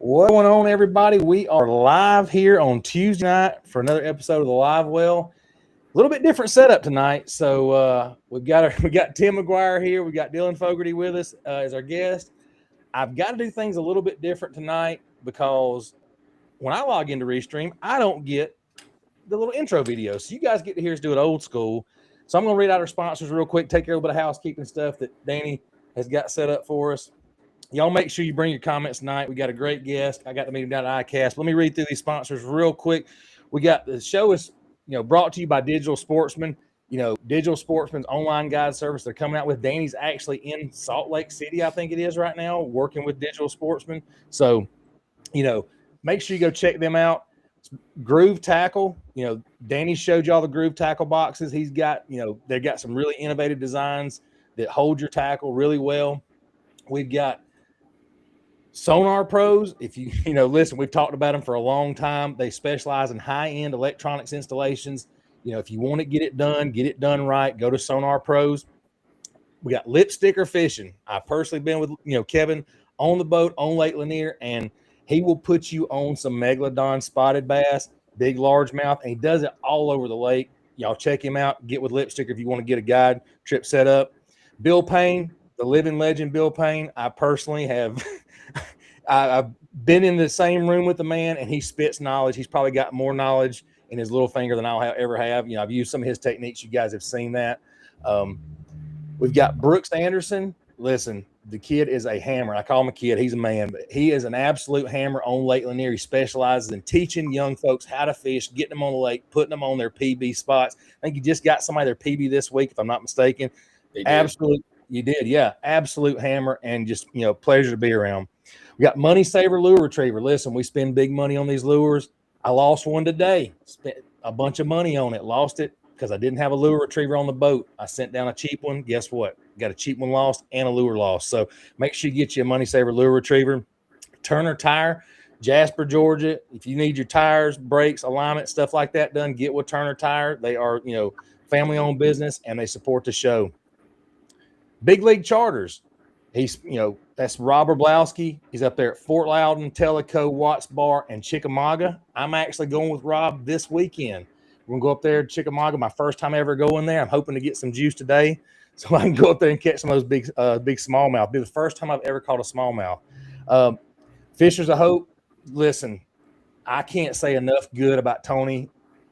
What's going on, everybody? We are live here on Tuesday night for another episode of the Live Well. A little bit different setup tonight. So we got Tim McGuire here. We got Dylan Fogarty with us as our guest. I've got to do things a little bit different tonight because when I log into Restream, I don't get the little intro video. So you guys get to hear us do it old school. So I'm going to read out our sponsors real quick, take care of a bit of housekeeping stuff that Danny has got set up for us. Y'all make sure you bring your comments tonight. We got a great guest. I got to meet him down at ICAST. Let me read through these sponsors real quick. We got the show is brought to you by Digital Sportsman. Digital Sportsman's online guide service they're coming out with. Danny's actually in Salt Lake City, I think it is right now, working with Digital Sportsman. So, make sure you go check them out. Groove Tackle. Danny showed y'all the Groove Tackle boxes. He's got, they've got some really innovative designs that hold your tackle really well. We've got Sonar Pros. If you listen, we've talked about them for a long time. They specialize in high-end electronics installations. If you want to get it done right, go to Sonar Pros. We got Lip Sticker Fishing. I've personally been with Kevin on the boat on Lake Lanier, and he will put you on some megalodon spotted bass, big largemouth, and he does it all over the lake. Y'all check him out. Get with Lip Sticker if you want to get a guide trip set up. Bill Payne, the living legend Bill Payne. I personally have I've been in the same room with the man, and he spits knowledge. He's probably got more knowledge in his little finger than I'll ever have. I've used some of his techniques. You guys have seen that. We've got Brooks Anderson. Listen, the kid is a hammer. I call him a kid. He's a man, but he is an absolute hammer on Lake Lanier. He specializes in teaching young folks how to fish, getting them on the lake, putting them on their PB spots. I think you just got somebody their PB this week, if I'm not mistaken. Absolute, you did, yeah. Absolute hammer, and just pleasure to be around. We got Money Saver Lure Retriever. Listen, we spend big money on these lures. I lost one today. Spent a bunch of money on it. Lost it because I didn't have a lure retriever on the boat. I sent down a cheap one. Guess what? Got a cheap one lost and a lure lost. So make sure you get you a Money Saver Lure Retriever. Turner Tire, Jasper, Georgia. If you need your tires, brakes, alignment, stuff like that done, get with Turner Tire. They are, family-owned business, and they support the show. Big League Charters. He's, that's Rob Orblowski. He's up there at Fort Loudon, Tellico, Watts Bar, and Chickamauga. I'm actually going with Rob this weekend. We're going to go up there to Chickamauga. My first time ever going there. I'm hoping to get some juice today so I can go up there and catch some of those big smallmouth. It'll be the first time I've ever caught a smallmouth. Fishers of Hope. Listen, I can't say enough good about Tony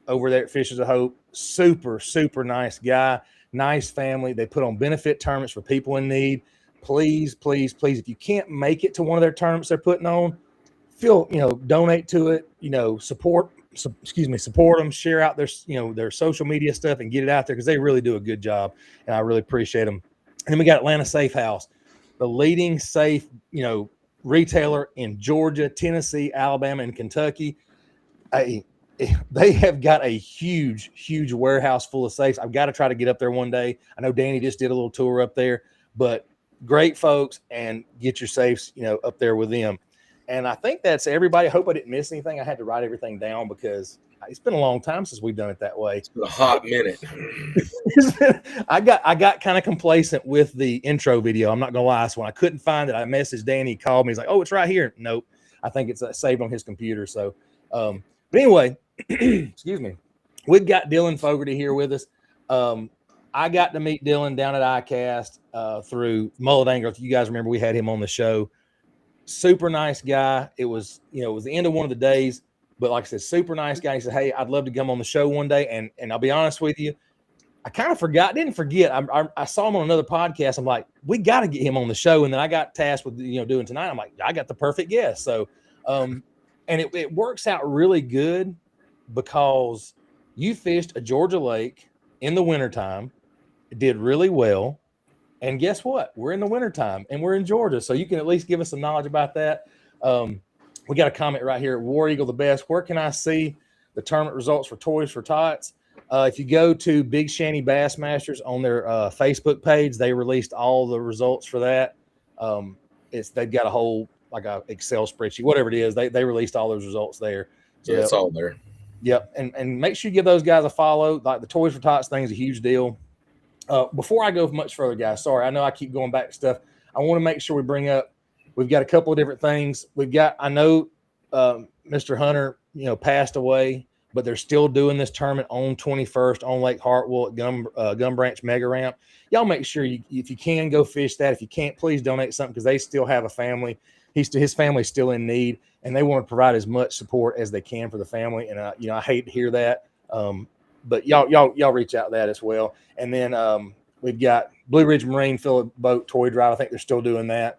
over there at Fishers of Hope. Super, super nice guy. Nice family. They put on benefit tournaments for people in need. Please, please, please, if you can't make it to one of their tournaments they're putting on, donate to it, support them, share out their social media stuff and get it out there because they really do a good job, and I really appreciate them. And then we got Atlanta Safe House, the leading safe, retailer in Georgia, Tennessee, Alabama, and Kentucky. They have got a huge, huge warehouse full of safes. I've got to try to get up there one day. I know Danny just did a little tour up there, but great folks, and get your safes, up there with them. And I think that's everybody. I hope I didn't miss anything. I had to write everything down because it's been a long time since we've done it that way. It's been a hot minute. I got kind of complacent with the intro video. I'm not going to lie. So when I couldn't find it, I messaged Danny. He called me. He's like, oh, it's right here. Nope. I think it's saved on his computer. So, but anyway, excuse me. We've got Dylan Fogarty here with us. I got to meet Dylan down at ICAST through Mullet. If you guys remember, we had him on the show. Super nice guy. It was the end of one of the days, but like I said, super nice guy. He said, hey, I'd love to come on the show one day. And I'll be honest with you, I kind of didn't forget. I saw him on another podcast. I'm like, we got to get him on the show. And then I got tasked with, doing tonight. I'm like, I got the perfect guest. So, and it works out really good because you fished a Georgia lake in the wintertime. Did really well, and guess what? We're in the wintertime and we're in Georgia, so you can at least give us some knowledge about that. We got a comment right here at War Eagle the Best. Where can I see the tournament results for Toys for Tots? If you go to Big Shanty Bassmasters on their Facebook page, they released all the results for that. They've got a whole like a Excel spreadsheet, whatever it is. They released all those results there. So yeah, it's all there. Yep, and make sure you give those guys a follow. Like the Toys for Tots thing is a huge deal. Before I go much further, guys, sorry, I know I keep going back to stuff. I want to make sure we bring up we've got a couple of different things. I know Mr. Hunter, passed away, but they're still doing this tournament on 21st on Lake Hartwell at Gum Branch Mega Ramp. Y'all make sure if you can, go fish that. If you can't, please donate something, because they still have a family. His family's still in need, and they want to provide as much support as they can for the family. And I hate to hear that, but y'all reach out to that as well. And then we've got Blue Ridge Marine fill a boat toy drive. I think they're still doing that.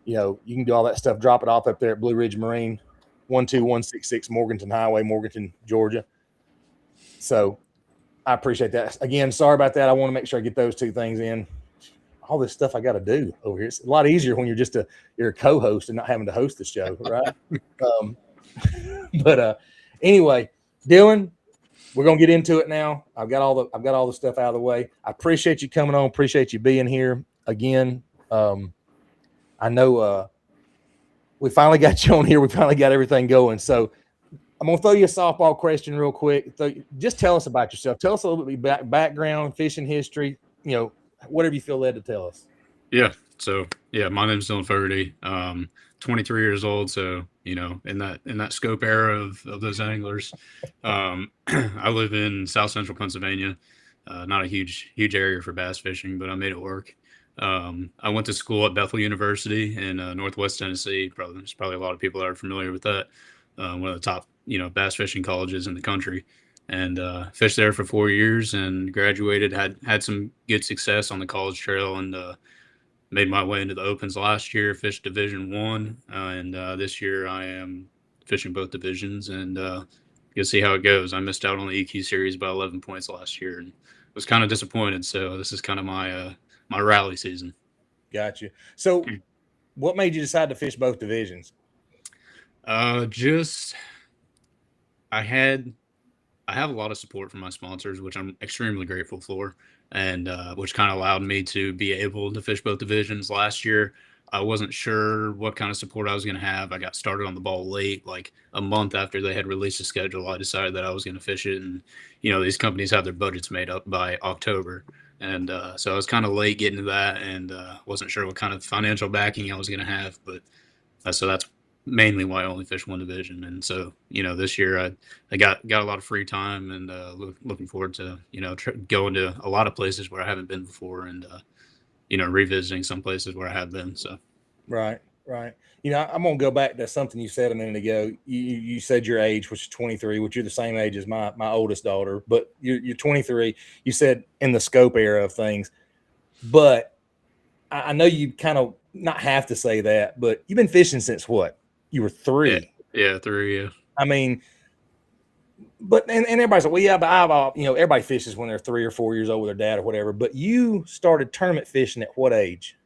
You can do all that stuff. Drop it off up there at Blue Ridge Marine, 12166 Morganton Highway, Morganton, Georgia. So I appreciate that. Again, sorry about that. I want to make sure I get those two things in. All this stuff I got to do over here. It's a lot easier when you're a co-host and not having to host the show, right? But anyway, Dylan, we're gonna get into it now. I've got all the stuff out of the way. I appreciate you coming on. Appreciate you being here again. I know we finally got you on here. We finally got everything going. So I'm going to throw you a softball question real quick. Just tell us about yourself. Tell us a little bit background, fishing history, whatever you feel led to tell us. Yeah. So, my name's Dylan Fogarty. 23 years old. So, in that scope era of those anglers, I live in South Central Pennsylvania. Not a huge area for bass fishing, but I made it work. I went to school at Bethel University in Northwest Tennessee. There's probably a lot of people that are familiar with that. One of the top, bass fishing colleges in the country, and fished there for 4 years and graduated, had some good success on the college trail, and made my way into the opens last year, fished Division I, and this year I am fishing both divisions, and you'll see how it goes. I missed out on the EQ series by 11 points last year and was kind of disappointed. So this is kind of my rally season. Got you. So what made you decide to fish both divisions? I have a lot of support from my sponsors, which I'm extremely grateful for, and which kind of allowed me to be able to fish both divisions. Last year, I wasn't sure what kind of support I was going to have. I got started on the ball late, like a month after they had released the schedule. I decided that I was going to fish it, and these companies have their budgets made up by October, and so I was kind of late getting to that, and wasn't sure what kind of financial backing I was going to have, but so that's mainly why I only fish one division. And so, this year I got a lot of free time, and looking forward to, going to a lot of places where I haven't been before, and, revisiting some places where I have been. So. Right. I'm going to go back to something you said a minute ago. You said your age, which is 23, which you're the same age as my oldest daughter, but you're 23. You said in the scope era of things, but I know you kind of not have to say that, but you've been fishing since what? You were 3. Yeah, 3. Yeah. I mean, but and everybody's like, well, yeah, but everybody fishes when they're 3 or 4 years old with their dad or whatever. But you started tournament fishing at what age?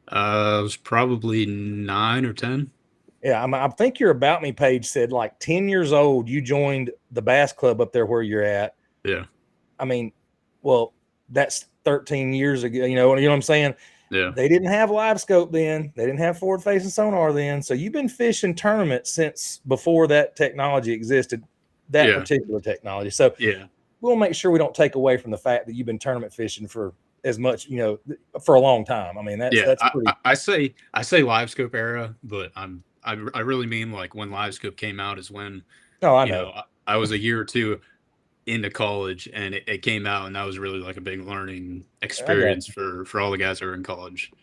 I was probably 9 or 10. Yeah, I think your About Me page said like 10 years old, you joined the bass club up there where you're at. Yeah. I mean, well, that's 13 years ago. You know what I'm saying? Yeah. They didn't have live scope then. They didn't have forward facing sonar then. So you've been fishing tournaments since before that technology existed, that particular technology. So we'll make sure we don't take away from the fact that you've been tournament fishing for as much, for a long time. I mean, that's pretty. I say live scope era, but I really mean like when live scope came out is when, I know. I was a year or two into college, and it came out, and that was really like a big learning experience for all the guys who are in college.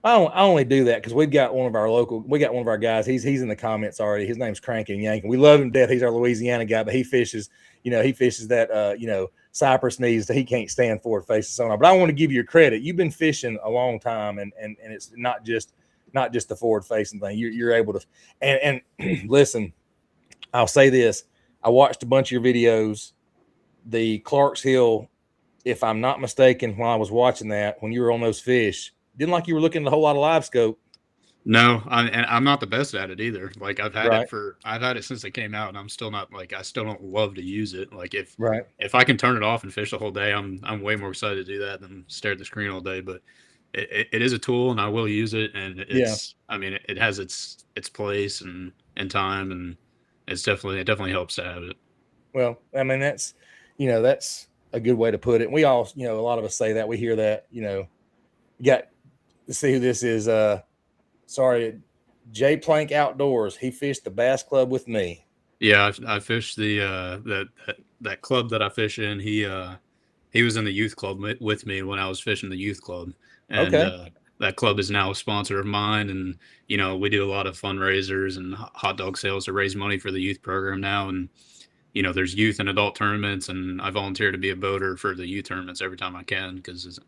I only do that because we got one of our guys. He's in the comments already. His name's Cranky and Yank. We love him to death. He's our Louisiana guy, but he fishes that Cypress knees that he can't stand forward facing sonar. But I want to give you credit. You've been fishing a long time, and it's not just the forward facing thing. You're able to and listen. I'll say this. I watched a bunch of your videos. The Clarks Hill, if I'm not mistaken, while I was watching that, when you were on those fish, didn't like you were looking at a whole lot of live scope. No, and I'm not the best at it either. Like I've had it since it came out, and I'm still not I still don't love to use it. Like if I can turn it off and fish the whole day, I'm way more excited to do that than stare at the screen all day. But it is a tool, and I will use it. And I mean, it has its place and time, and it definitely helps to have it. Well, I mean, that's a good way to put it. We all, a lot of us say that. We hear that, you got to see who this is. Sorry, J Plank Outdoors. He fished the Bass Club with me. Yeah, I fished the that club that I fish in. He was in the youth club with me when I was fishing the youth club, and that club is now a sponsor of mine. And we do a lot of fundraisers and hot dog sales to raise money for the youth program now. And there's youth and adult tournaments, and I volunteer to be a boater for the youth tournaments every time I can because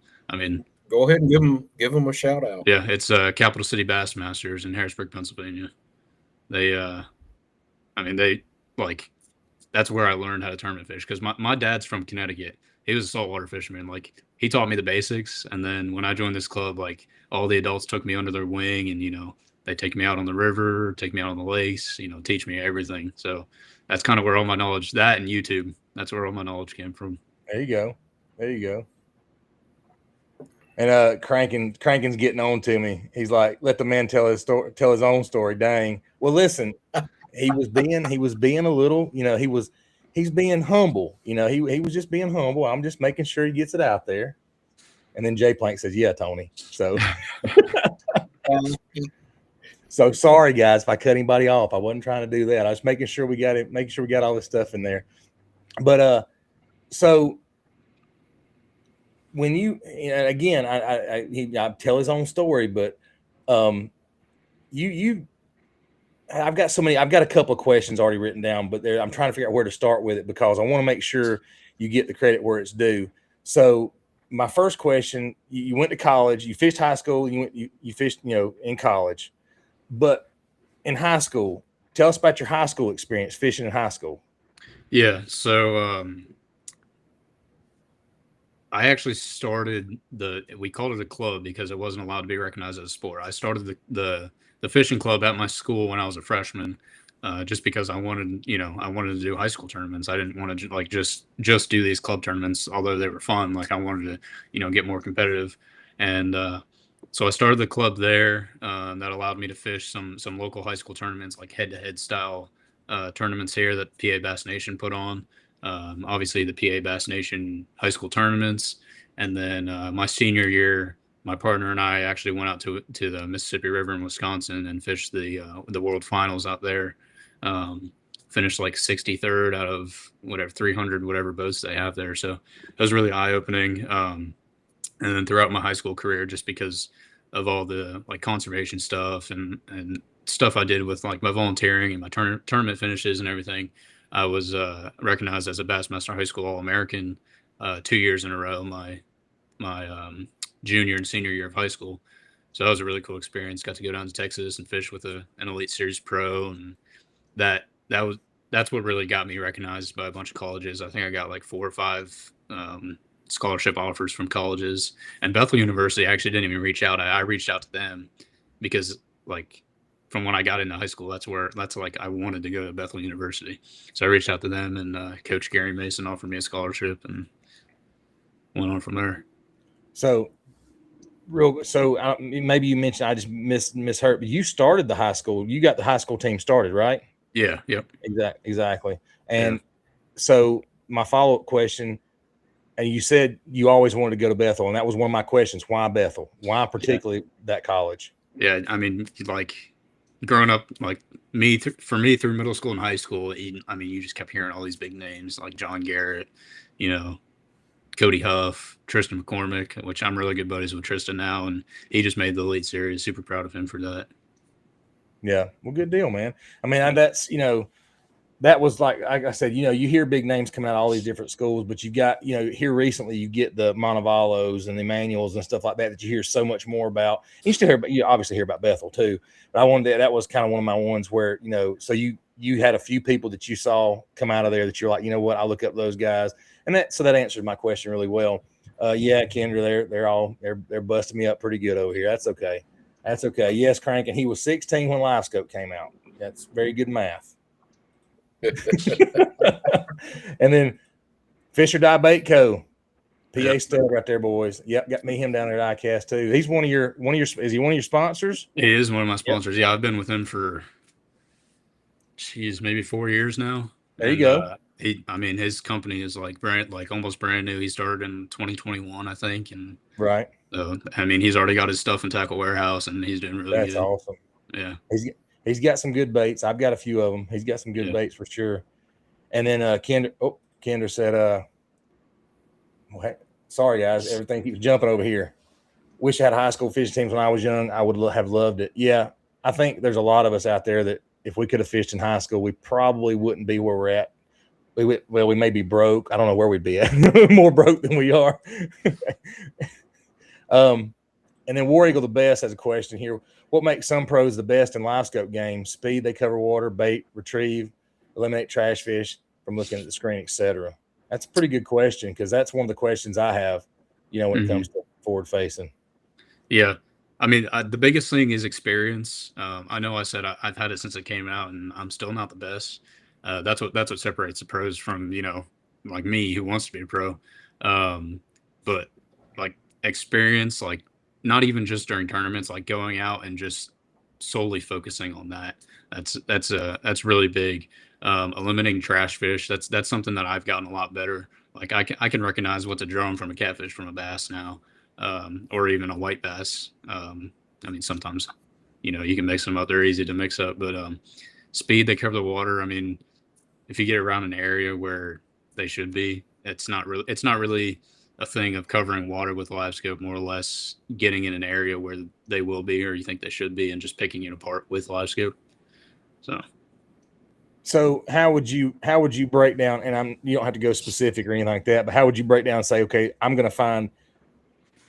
go ahead and give them a shout out. Yeah, it's Capital City Bassmasters in Harrisburg, Pennsylvania. They that's where I learned how to tournament fish because my dad's from Connecticut. He was a saltwater fisherman. Like, he taught me the basics. And then when I joined this club, like, all the adults took me under their wing and, they take me out on the river, take me out on the lakes, teach me everything. So that's kind of where all my knowledge, that and YouTube, that's where all my knowledge came from. There you go. And Cranking's getting on to me. He's like, let the man tell his own story. Dang. Well, listen, he was being a little, he's being humble. He was just being humble. I'm just making sure he gets it out there. And then J Plank says, yeah, Tony. So so sorry guys if I cut anybody off. I wasn't trying to do that. I was making sure we got all this stuff in there. But so when again, I tell his own story, but I've got a couple of questions already written down, but I'm trying to figure out where to start with it because I want to make sure you get the credit where it's due. So my first question, you went to college, you fished high school, you fished, in college, but in high school, tell us about your high school experience fishing in high school. Yeah. So, I actually started we called it a club because it wasn't allowed to be recognized as a sport. I started the fishing club at my school when I was a freshman, just because I wanted to do high school tournaments. I didn't want to just do these club tournaments, although they were fun. Like, I wanted to, get more competitive. And, so I started the club there, that allowed me to fish some local high school tournaments, like head-to-head style, tournaments here that PA Bass Nation put on. Obviously the PA Bass Nation high school tournaments. And then, my senior year, my partner and I actually went out to the Mississippi River in Wisconsin and fished the world finals out there. Finished like 63rd out of 300 boats they have there. So it was really eye-opening. And then throughout my high school career, just because of all the conservation stuff and stuff I did with my volunteering and my tournament finishes and everything, I was recognized as a Bassmaster High School All-American 2 years in a row, my junior and senior year of high school. So that was a really cool experience. Got to go down to Texas and fish with an Elite Series pro, and that's what really got me recognized by a bunch of colleges. I think I got 4 or 5 scholarship offers from colleges, and Bethel University actually didn't even reach out. I reached out to them because from when I got into high school, that's I wanted to go to Bethel University. So I reached out to them, and Coach Gary Mason offered me a scholarship and went on from there. So maybe you mentioned, I just misheard, but you started the high school. You got the high school team started, right? Yeah. Yep. Exactly. And so my follow-up question, and you said you always wanted to go to Bethel, and that was one of my questions. Why Bethel? Why particularly that college? Yeah. I mean, growing up, for me through middle school and high school, you just kept hearing all these big names like John Garrett, Cody Huff, Tristan McCormick, which I'm really good buddies with Tristan now, and he just made the Elite Series. Super proud of him for that. Yeah, well, good deal, man. I mean, that's that was like I said, you hear big names coming out of all these different schools, but you've got, here recently you get the Montevallos and the Emmanuels and stuff like that you hear so much more about. You still you obviously hear about Bethel too, but that was kind of one of my ones where, so you had a few people that you saw come out of there that you're like, what, I'll look up those guys. And that answered my question really well. Yeah, Kendra, they're busting me up pretty good over here. That's okay. Yes, Crank, and he was 16 when Live Scope came out. That's very good math. And then Fisher Die Bait Co. PA stud right there, boys. Yep, got him down there at ICAST too. He's one of your is he one of your sponsors? He is one of my sponsors. Yep. Yeah, I've been with him for maybe 4 years now. There you go. His company is almost brand new. He started in 2021, I think, and right. So he's already got his stuff in Tackle Warehouse, and he's doing really good. That's awesome. Yeah. He's got some good baits. I've got a few of them. He's got some good baits for sure. And then Kendra said, sorry guys, everything keeps jumping over here. Wish I had high school fishing teams when I was young. I would have loved it. Yeah, I think there's a lot of us out there that if we could have fished in high school, we probably wouldn't be where we're at. We may be broke. I don't know where we'd be at. More broke than we are. And then War Eagle the Best has a question here. What makes some pros the best in live scope games? Speed, they cover water, bait, retrieve, eliminate trash fish from looking at the screen, etc. That's a pretty good question because that's one of the questions I have, when it comes to forward facing. Yeah. I mean, the biggest thing is experience. I know I said I've had it since it came out, and I'm still not the best. That's what separates the pros from, like me who wants to be a pro. But like experience, like not even just during tournaments, like going out and just solely focusing on that. That's really big. Eliminating trash fish. That's something that I've gotten a lot better. Like I can recognize what's a drum from a catfish from a bass now. Or even a white bass. I mean, sometimes, you can mix them up. They're easy to mix up, but speed, they cover the water. I mean, if you get around an area where they should be, it's not really a thing of covering water with live scope, more or less getting in an area where they will be, or you think they should be, and just picking it apart with live scope. So how would you break down, and you don't have to go specific or anything like that, but how would you break down and say, okay, I'm going to find,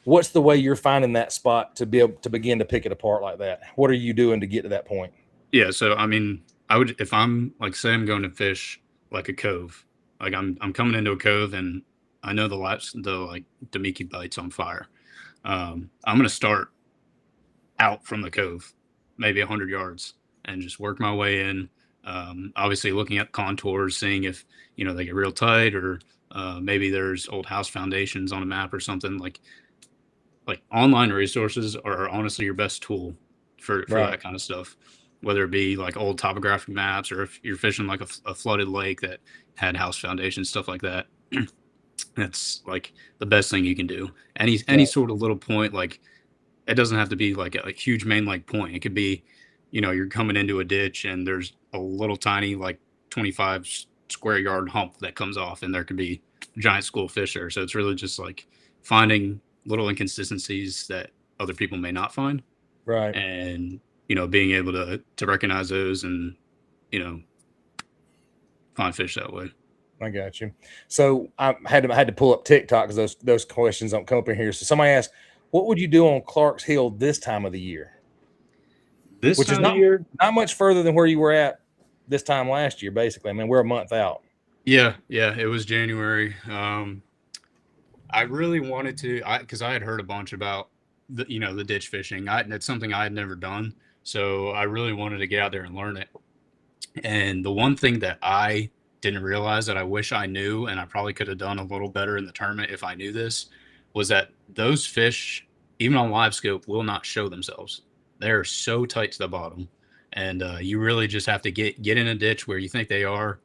what's the way you're finding that spot to be able to begin to pick it apart like that? What are you doing to get to that point? Yeah. So, I mean, I would, if I'm like, say I'm going to fish like a cove, like I'm coming into a cove and I know the Damiki bite's on fire. I'm going to start out from the cove, maybe 100 yards, and just work my way in. Obviously looking at contours, seeing if, they get real tight, or maybe there's old house foundations on a map or something. Like online resources are honestly your best tool for that kind of stuff, whether it be like old topographic maps, or if you're fishing like a flooded lake that had house foundations, stuff like that. That's like the best thing you can do. Any sort of little point, like it doesn't have to be like a huge main lake point. It could be, you're coming into a ditch and there's a little tiny, like 25 square yard hump that comes off, and there could be giant school fish there. So it's really just like finding little inconsistencies that other people may not find. Right. And, being able to recognize those and, find fish that way. I got you. So I had to pull up TikTok because those questions don't come up in here. So somebody asked, what would you do on Clark's Hill this time of the year? Which is not much further than where you were at this time last year, basically. I mean, we're a month out. Yeah, it was January. I really wanted to, because I had heard a bunch about the ditch fishing. It's something I had never done, so I really wanted to get out there and learn it. And the one thing that I didn't realize that I wish I knew, and I probably could have done a little better in the tournament if I knew this, was that those fish, even on live scope, will not show themselves. They're so tight to the bottom, and you really just have to get in a ditch where you think they are,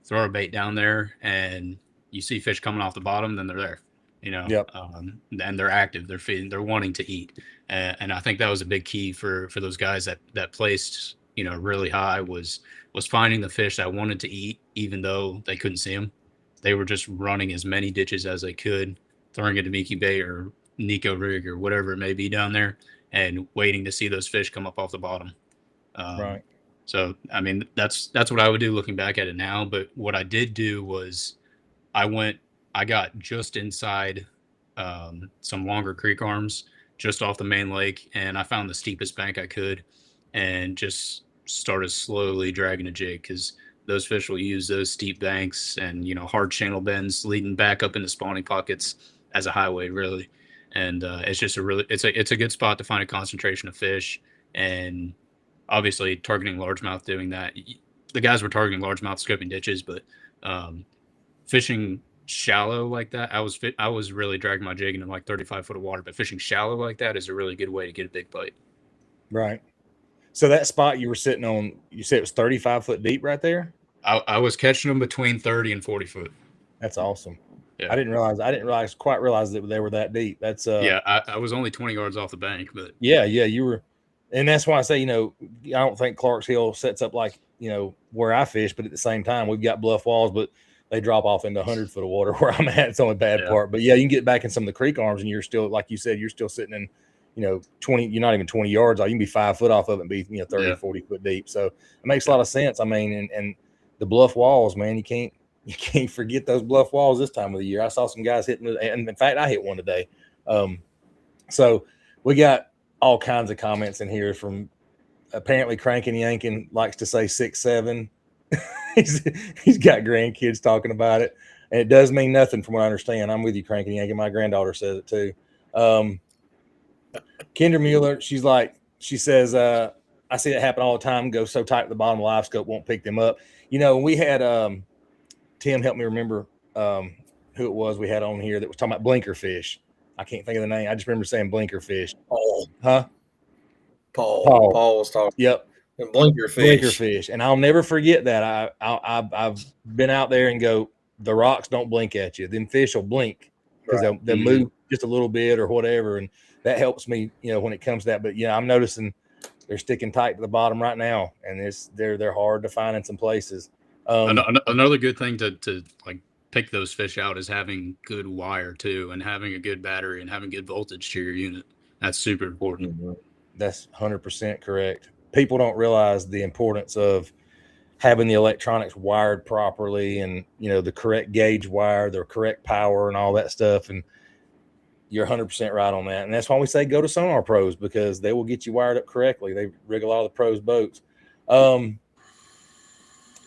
throw a bait down there, and you see fish coming off the bottom, then they're there. Yep. And they're active, they're feeding, they're wanting to eat, and I think that was a big key for those guys that placed really high, was finding the fish that wanted to eat, even though they couldn't see them. They were just running as many ditches as they could, throwing a Damiki bait or Nico rig or whatever it may be down there, and waiting to see those fish come up off the bottom. Right. So, I mean, that's what I would do looking back at it now. But what I did do was I got just inside some longer creek arms just off the main lake, and I found the steepest bank I could and just started slowly dragging a jig, because those fish will use those steep banks and hard channel bends leading back up into spawning pockets as a highway, really. And it's just it's a good spot to find a concentration of fish. And obviously targeting largemouth, doing that, the guys were targeting largemouth scoping ditches, but fishing shallow like that, I was really dragging my jig into like 35 foot of water, but fishing shallow like that is a really good way to get a big bite. Right. So that spot you were sitting on, you said it was 35 foot deep right there? I was catching them between 30 and 40 foot. That's awesome. Yeah. I didn't quite realize that they were that deep. That's I was only 20 yards off the bank, but yeah, you were And that's why I say, I don't think Clark's Hill sets up like, where I fish, but at the same time, we've got bluff walls, but they drop off into 100 foot of water where I'm at. It's the only bad part. But yeah, you can get back in some of the creek arms and you're still, like you said, you're still sitting in, 20, you're not even 20 yards. You can be 5 foot off of it and be, 30, 40 foot deep. So it makes a lot of sense. I mean, and the bluff walls, man, you can't forget those bluff walls this time of the year. I saw some guys hitting, and in fact, I hit one today. So we got all kinds of comments in here from apparently Cranking Yankin likes to say 6'7". he's got grandkids talking about it, and it does mean nothing from what I understand. I'm with you, Cranking Yankin. My granddaughter says it too. Kendra Mueller, she says, I see it happen all the time. Go so tight at the bottom of the live scope, won't pick them up. We had Tim help me remember who it was we had on here that was talking about blinker fish. I can't think of the name. I just remember saying blinker fish. Paul. Huh? Paul was talking. Yep. And blinker fish. And I'll never forget that. I've been out there and go, the rocks don't blink at you. Them fish will blink because they'll move just a little bit or whatever. And that helps me, when it comes to that. But yeah, I'm noticing they're sticking tight to the bottom right now. And they're hard to find in some places. Another good thing to like pick those fish out is having good wire too, and having a good battery and having good voltage to your unit. That's super important. That's 100% correct. People don't realize the importance of having the electronics wired properly and, the correct gauge wire, the correct power and all that stuff. And you're 100% right on that. And that's why we say go to Sonar Pros, because they will get you wired up correctly. They rig a lot of the pros boats. Tim,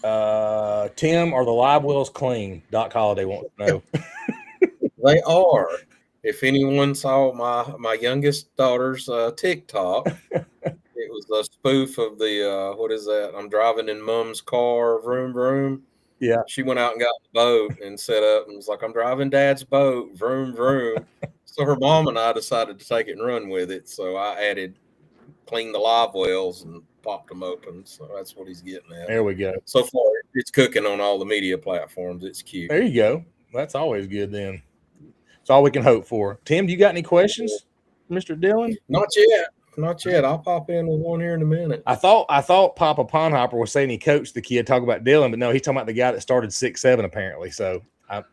are the live wells clean? Doc Holliday wants to know. They are. If anyone saw my youngest daughter's TikTok, it was a spoof of the what is that? I'm driving in Mom's car, vroom vroom. Yeah. She went out and got the boat and set up and was like, I'm driving Dad's boat, vroom vroom. So her mom and I decided to take it and run with it. So I added clean the live wells and popped them open. So that's what he's getting at. There we go. So far, it's cooking on all the media platforms. It's cute. There you go. That's always good then. It's all we can hope for. Tim, do you got any questions, Mr. Dillon? Not yet. I'll pop in with one here in a minute. I thought Papa Pondhopper was saying he coached the kid, talk about Dillon, but no, he's talking about the guy that started 6'7" apparently. So I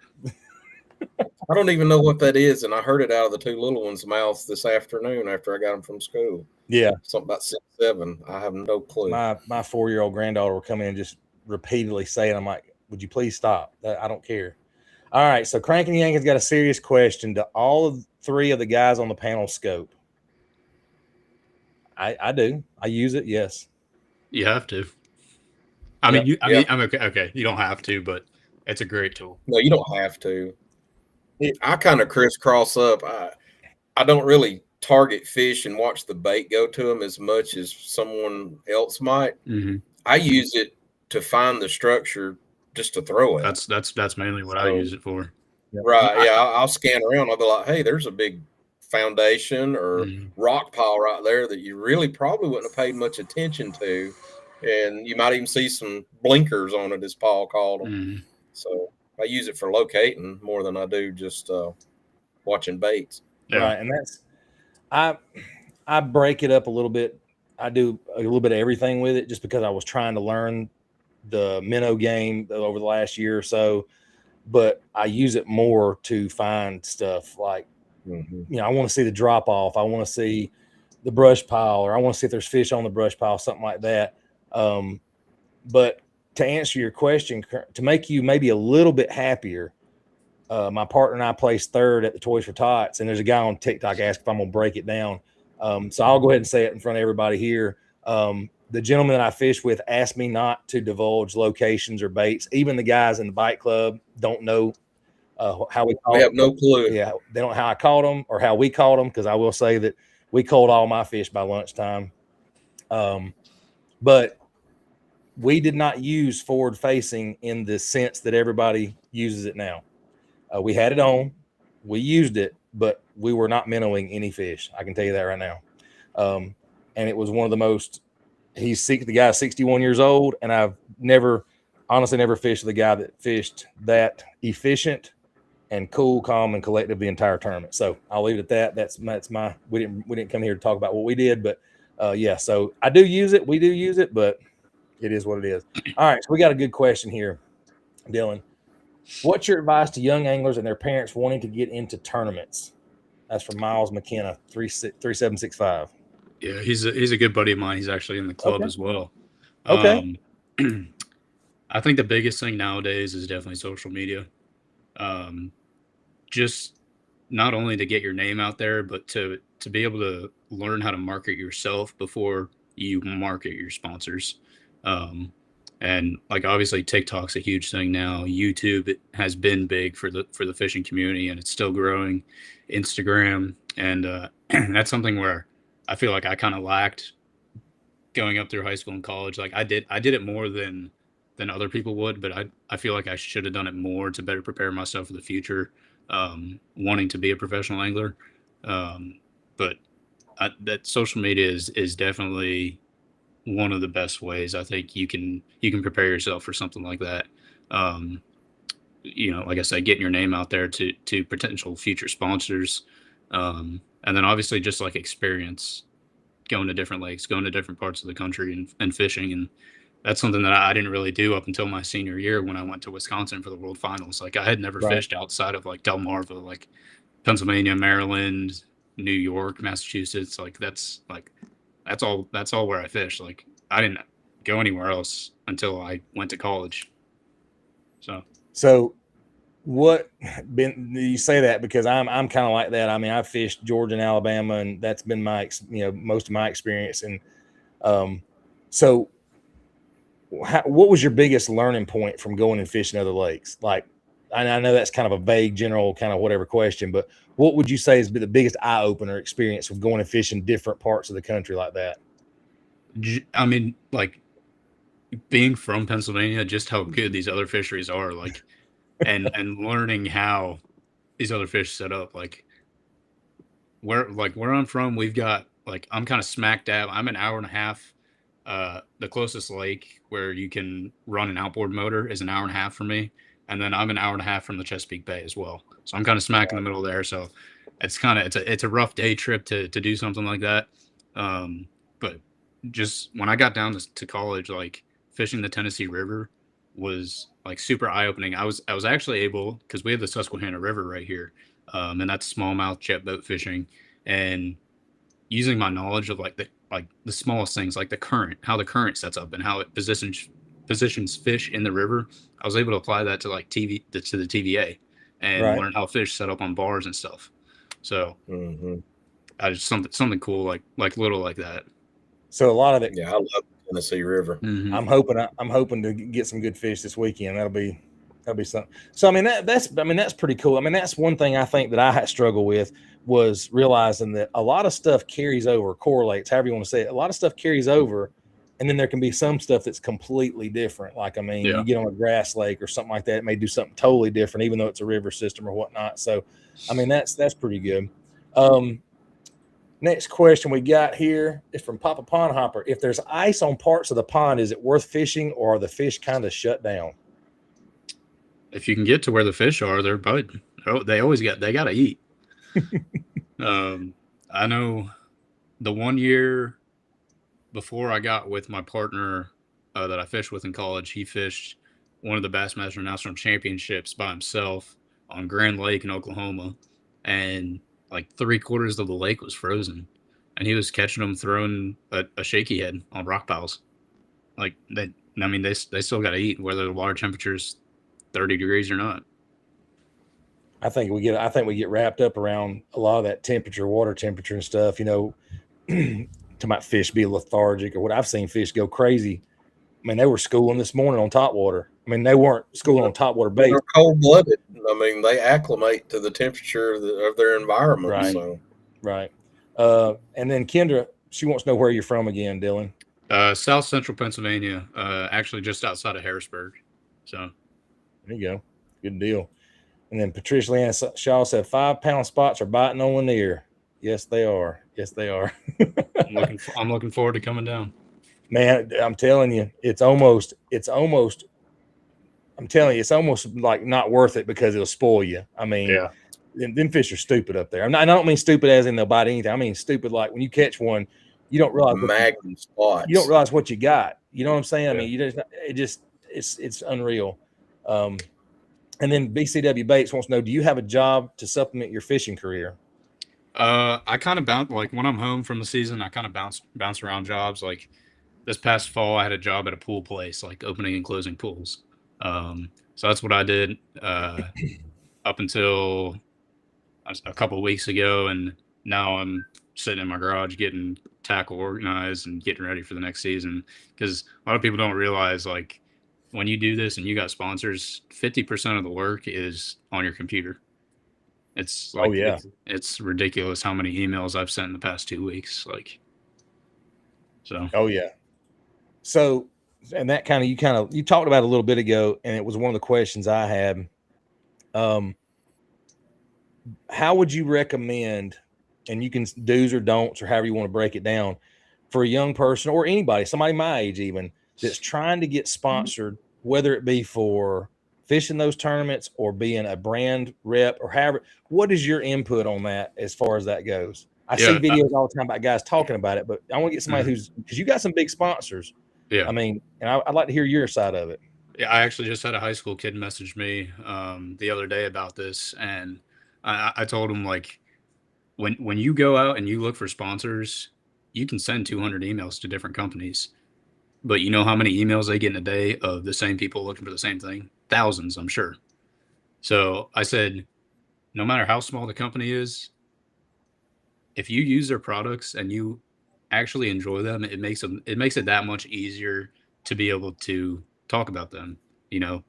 don't even know what that is, and I heard it out of the two little ones' mouths this afternoon after I got them from school. Yeah, something about 6'7". I have no clue. My 4-year-old granddaughter will come in and just repeatedly say it. I'm like, would you please stop? I don't care. All right, so Cranking Yankin's got a serious question. Do all 3 of the guys on the panel scope? I do. I use it. Yes. You have to. I mean, I'm okay. Okay, you don't have to, but it's a great tool. No, you don't have to. I kind of crisscross up. I don't really target fish and watch the bait go to them as much as someone else might. Mm-hmm. I use it to find the structure just to throw it. That's mainly what I use it for. Right. Yeah. I'll scan around. I'll be like, hey, there's a big foundation or rock pile right there that you really probably wouldn't have paid much attention to. And you might even see some blinkers on it, as Paul called them. Mm-hmm. So I use it for locating more than I do just watching baits. Yeah. Right. And that's, I break it up a little bit. I do a little bit of everything with it just because I was trying to learn the minnow game over the last year or so, but I use it more to find stuff like, I want to see the drop off. I want to see the brush pile, or I want to see if there's fish on the brush pile, something like that. But to answer your question, to make you maybe a little bit happier, my partner and I placed 3rd at the Toys for Tots, and there's a guy on TikTok asked if I'm going to break it down. So I'll go ahead and say it in front of everybody here. The gentleman that I fish with asked me not to divulge locations or baits. Even the guys in the bite club don't know how we caught them. Have no clue. Yeah, they don't know how I caught them or how we caught them, because I will say that we caught all my fish by lunchtime. But we did not use forward facing in the sense that everybody uses it now. We had it on, we used it, but we were not minnowing any fish. I can tell you that right now. And it was one of the most, the guy's 61 years old, and I've honestly never fished with a guy that fished that efficient and cool, calm, and collective the entire tournament. So I'll leave it at that. That's my, we didn't come here to talk about what we did, but yeah, so I do use it. We do use it, but it is what it is. All right, so we got a good question here, Dylan. What's your advice to young anglers and their parents wanting to get into tournaments? That's from Miles McKenna, 3765. Yeah, he's a good buddy of mine. He's actually in the club as well. Okay. I think the biggest thing nowadays is definitely social media. Just not only to get your name out there, but to be able to learn how to market yourself before you market your sponsors. And like obviously TikTok's a huge thing now. YouTube has been big for the fishing community, and it's still growing. Instagram, and that's something where I feel like I kind of lacked going up through high school and college. Like I did it more than other people would, but I feel like I should have done it more to better prepare myself for the future, wanting to be a professional angler. But that social media is definitely one of the best ways I think you can prepare yourself for something like that. Like I said, getting your name out there to potential future sponsors. And then obviously just like experience going to different lakes, going to different parts of the country and fishing. And that's something that I didn't really do up until my senior year when I went to Wisconsin for the World Finals. Like I had never fished outside of like Delmarva, like Pennsylvania, Maryland, New York, Massachusetts. Like that's all where I fished. Like I didn't go anywhere else until I went to college. So what you say that because I'm kind of like that. I mean, I fished Georgia and Alabama, and that's been my most of my experience. And so what was your biggest learning point from going and fishing other lakes? Like, I know that's kind of a vague, general kind of whatever question, but what would you say has been the biggest eye opener experience of going and fishing different parts of the country like that? I mean, like being from Pennsylvania, just how good these other fisheries are, like, and learning how these other fish set up. Like where I'm from, we've got I'm kind of smack dab. I'm an hour and a half. The closest lake where you can run an outboard motor is an hour and a half from me. And then I'm an hour and a half from the Chesapeake Bay as well. So I'm kind of smack in the middle there. So it's a rough day trip to do something like that. But just when I got down to college, like fishing the Tennessee River was like super eye opening. I was actually able, because we have the Susquehanna River right here, and that's smallmouth jet boat fishing, and using my knowledge of the smallest things, like the current, how the current sets up and how it positions fish in the river. I was able to apply that to to the TVA and learn how fish set up on bars and stuff. So I just something cool like little like that. So a lot of it. Yeah, I love the Tennessee River. Mm-hmm. I'm hoping to get some good fish this weekend. That'll be something. So I mean that's pretty cool. I mean that's one thing I think that I had struggled with was realizing that a lot of stuff carries over, correlates, however you want to say it. A lot of stuff carries over, and then there can be some stuff that's completely different. Like you get on a grass lake or something like that, it may do something totally different, even though it's a river system or whatnot. So I mean that's pretty good. Next question we got here is from Papa Pond Hopper. If there's ice on parts of the pond, is it worth fishing, or are the fish kind of shut down? If you can get to where the fish are, they're biting. They got to eat. I know the 1 year before I got with my partner that I fished with in college, he fished one of the Bassmaster National Championships by himself on Grand Lake in Oklahoma, and like 3/4 of the lake was frozen, and he was catching them throwing a shaky head on rock piles. Like they still got to eat whether the water temperature's 30 degrees or not. I think we get wrapped up around a lot of that temperature, water temperature and stuff, to my fish be lethargic or what. I've seen fish go crazy. I mean, they were schooling this morning on top water. I mean, they weren't schooling on top water bait. They're cold-blooded. I mean, they acclimate to the temperature of their environment. Right. So. Right. And then Kendra, she wants to know where you're from again, Dylan. South Central Pennsylvania, actually just outside of Harrisburg. So there you go. Good deal. And then Patricia Leanne Shaw said 5-pound spots are biting on Lanier. Yes, they are. Yes, they are. I'm looking forward to coming down. Man, I'm telling you, it's almost like not worth it because it'll spoil you. I mean, them fish are stupid up there. I don't mean stupid as in they'll bite anything. I mean stupid like when you catch one, you don't realize Magnum spots. you don't realize what you got. You know what I'm saying? I mean, it's unreal. And then BCW Bates wants to know, do you have a job to supplement your fishing career? I kind of bounce, like when I'm home from the season, I kind of bounce around jobs. Like this past fall, I had a job at a pool place, like opening and closing pools. So that's what I did up until a couple of weeks ago, and now I'm sitting in my garage getting tackle organized and getting ready for the next season. Because a lot of people don't realize, like, when you do this and you got sponsors, 50% of the work is on your computer. It's like, it's ridiculous how many emails I've sent in the past 2 weeks. Like, so. Oh yeah. So, and that you talked about it a little bit ago, and it was one of the questions I had. How would you recommend, and you can do's or don'ts or however you want to break it down, for a young person or anybody, somebody my age even, that's trying to get sponsored, whether it be for fishing those tournaments or being a brand rep or however? What is your input on that as far as that goes? I see videos all the time about guys talking about it, but I want to get somebody because you got some big sponsors. Yeah. I mean, and I'd like to hear your side of it. Yeah, I actually just had a high school kid message me the other day about this, and I told him, like, when you go out and you look for sponsors, you can send 200 emails to different companies, but you know how many emails they get in a day of the same people looking for the same thing? Thousands, I'm sure. So I said, no matter how small the company is, if you use their products and you actually enjoy them, it makes it that much easier to be able to talk about them,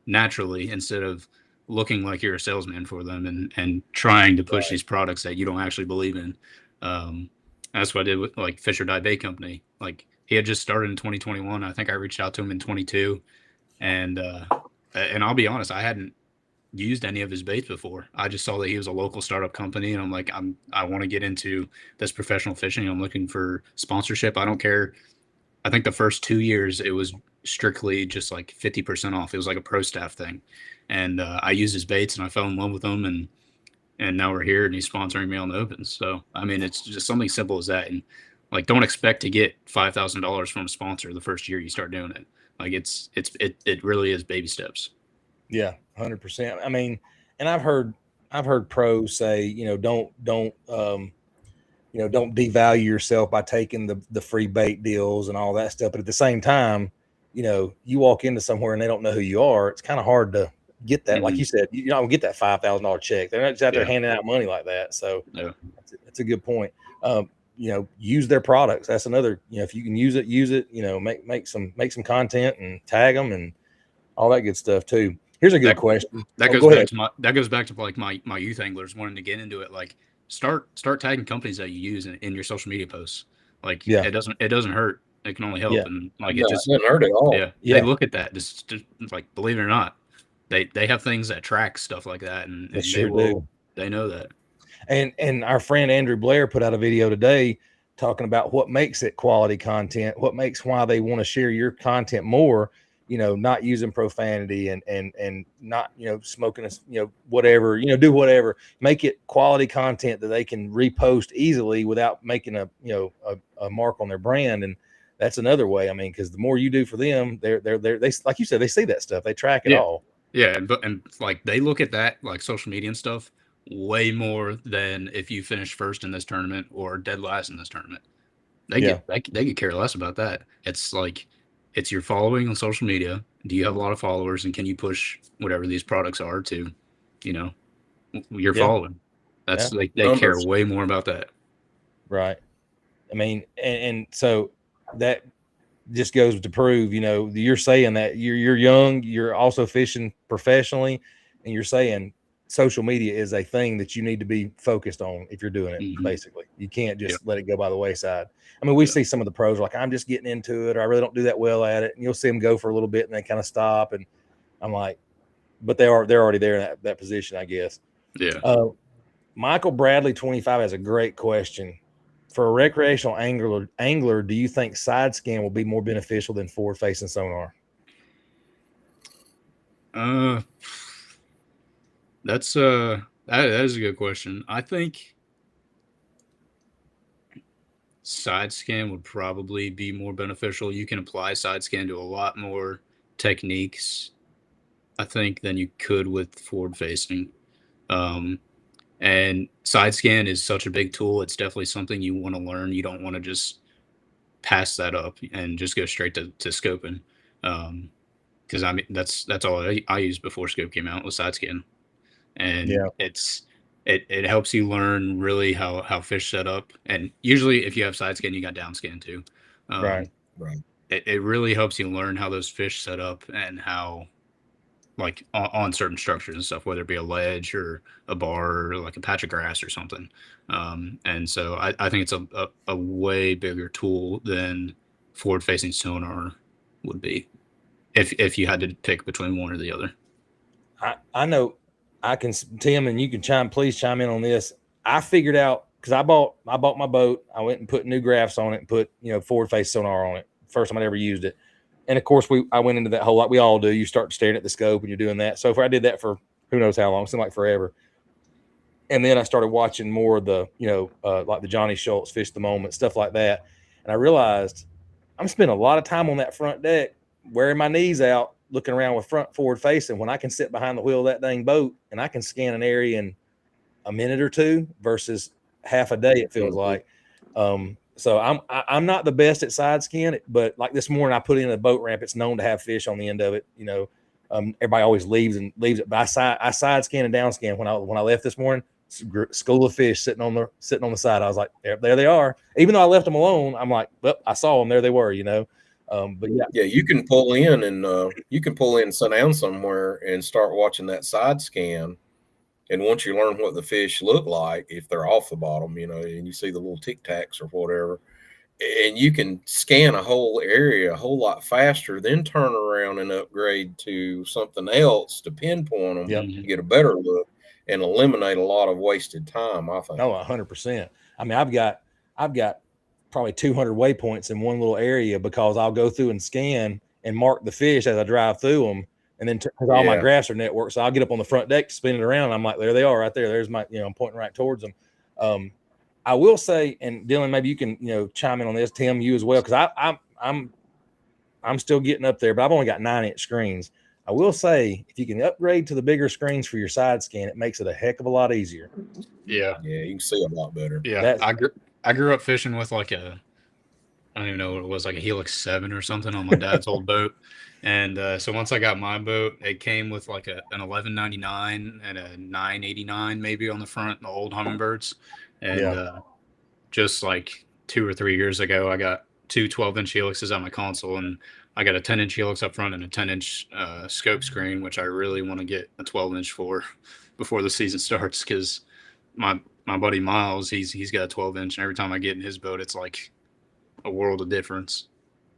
naturally, instead of looking like you're a salesman for them and trying to push these products that you don't actually believe in. That's what I did with, like, Fisher Dye Bait Company. Like, he had just started in 2021. I think I reached out to him in 22, and I'll be honest, I hadn't used any of his baits before. I just saw that he was a local startup company, and I'm like, I want to get into this professional fishing. I'm looking for sponsorship. I don't care. I think the first 2 years it was strictly just like 50% off. It was like a pro staff thing, and I used his baits and I fell in love with them, and now we're here and he's sponsoring me on the opens. So I mean, it's just something simple as that, and like, don't expect to get $5,000 from a sponsor the first year you start doing it. Like, it really is baby steps. Yeah, 100%. I mean, and I've heard pros say, don't devalue yourself by taking the free bait deals and all that stuff. But at the same time, you walk into somewhere and they don't know who you are. It's kind of hard to get that. Like you said, you don't get that $5,000 check. They're not just out there handing out money like that. So that's a good point. Use their products. That's another, if you can use it, make some content and tag them and all that good stuff too. Here's a good question. That goes back to like my youth anglers wanting to get into it. Like, start tagging companies that you use in your social media posts. Like, it doesn't hurt. It can only help. And like, it just doesn't hurt at all. They look at that. Just like, believe it or not, they have things that track stuff like that, and they sure do. They know that. And our friend Andrew Blair put out a video today talking about what makes it quality content, why they want to share your content more. Not using profanity and not, smoking, whatever, do whatever, make it quality content that they can repost easily without making a mark on their brand. And that's another way. I mean, because the more you do for them, they like you said, they see that stuff, they track it all. Yeah. And like, they look at that, like, social media and stuff way more than if you finish first in this tournament or dead last in this tournament. They could care less about that. It's like, it's your following on social media. Do you have a lot of followers, and can you push whatever these products are to, your following? That's they care way more about that. Right. I mean, and so that just goes to prove, you're saying that you're young, you're also fishing professionally, and you're saying social media is a thing that you need to be focused on if you're doing it. Basically, you can't just let it go by the wayside. I mean, we see some of the pros like, I'm just getting into it, or I really don't do that well at it, and you'll see them go for a little bit and then kind of stop. And I'm like, but they're already there in that position, I guess. Yeah. Michael Bradley 25 has a great question. For a recreational angler, do you think side scan will be more beneficial than forward facing sonar? That is a good question. I think side scan would probably be more beneficial. You can apply side scan to a lot more techniques, I think, than you could with forward facing. And side scan is such a big tool. It's definitely something you want to learn. You don't want to just pass that up and just go straight to scoping. Because I mean that's all I used before scope came out was side scan, and it helps you learn really how fish set up. And usually, if you have side scan, you got down scan too. Right. It really helps you learn how those fish set up and how, like on certain structures and stuff, whether it be a ledge or a bar or like a patch of grass or something. And so I think it's a way bigger tool than forward facing sonar would be if you had to pick between one or the other. I know I can, Tim, and you can please chime in on this. I figured out, because I bought my boat. I went and put new graphs on it and put, forward face sonar on it. First time I'd ever used it. And of course I went into that whole, like we all do. You start staring at the scope and you're doing that. So I did that for who knows how long, it seemed like forever. And then I started watching more of the, like the Johnny Schultz Fish the Moment, stuff like that. And I realized I'm spending a lot of time on that front deck, wearing my knees out, looking around with front forward facing, when I can sit behind the wheel of that dang boat and I can scan an area in a minute or two versus half a day, it feels like. So I'm not the best at side scan, but like this morning I put in a boat ramp. It's known to have fish on the end of it. Everybody always leaves it, but I side scan and down scan when I left this morning. School of fish sitting on the side. I was like, there they are. Even though I left them alone, I'm like, well, I saw them. There they were. But yeah, you can pull in and sit down somewhere and start watching that side scan. And once you learn what the fish look like, if they're off the bottom, and you see the little tic tacs or whatever, and you can scan a whole area a whole lot faster, then turn around and upgrade to something else to pinpoint them, to get a better look and eliminate a lot of wasted time, I think. Oh, 100%. I mean, I've got probably 200 waypoints in one little area because I'll go through and scan and mark the fish as I drive through them. And then all my graphs are networked. So I'll get up on the front deck, spin it around. And I'm like, there they are right there. There's my, I'm pointing right towards them. I will say, and Dylan, maybe you can, chime in on this, Tim, you as well. Cause I'm still getting up there, but I've only got 9-inch screens. I will say, if you can upgrade to the bigger screens for your side scan, it makes it a heck of a lot easier. Yeah. Yeah. You can see a lot better. Yeah. I grew up fishing with I don't even know what it was, like a Helix 7 or something on my dad's old boat. And so once I got my boat, it came with like an 1199 and a 989 maybe on the front, the old Hummingbirds. And just like 2 or 3 years ago, I got two 12-inch Helixes on my console, and I got a 10-inch Helix up front and a 10-inch scope screen, which I really want to get a 12-inch for before the season starts, because my buddy Miles, he's got a 12-inch, and every time I get in his boat, it's like a world of difference.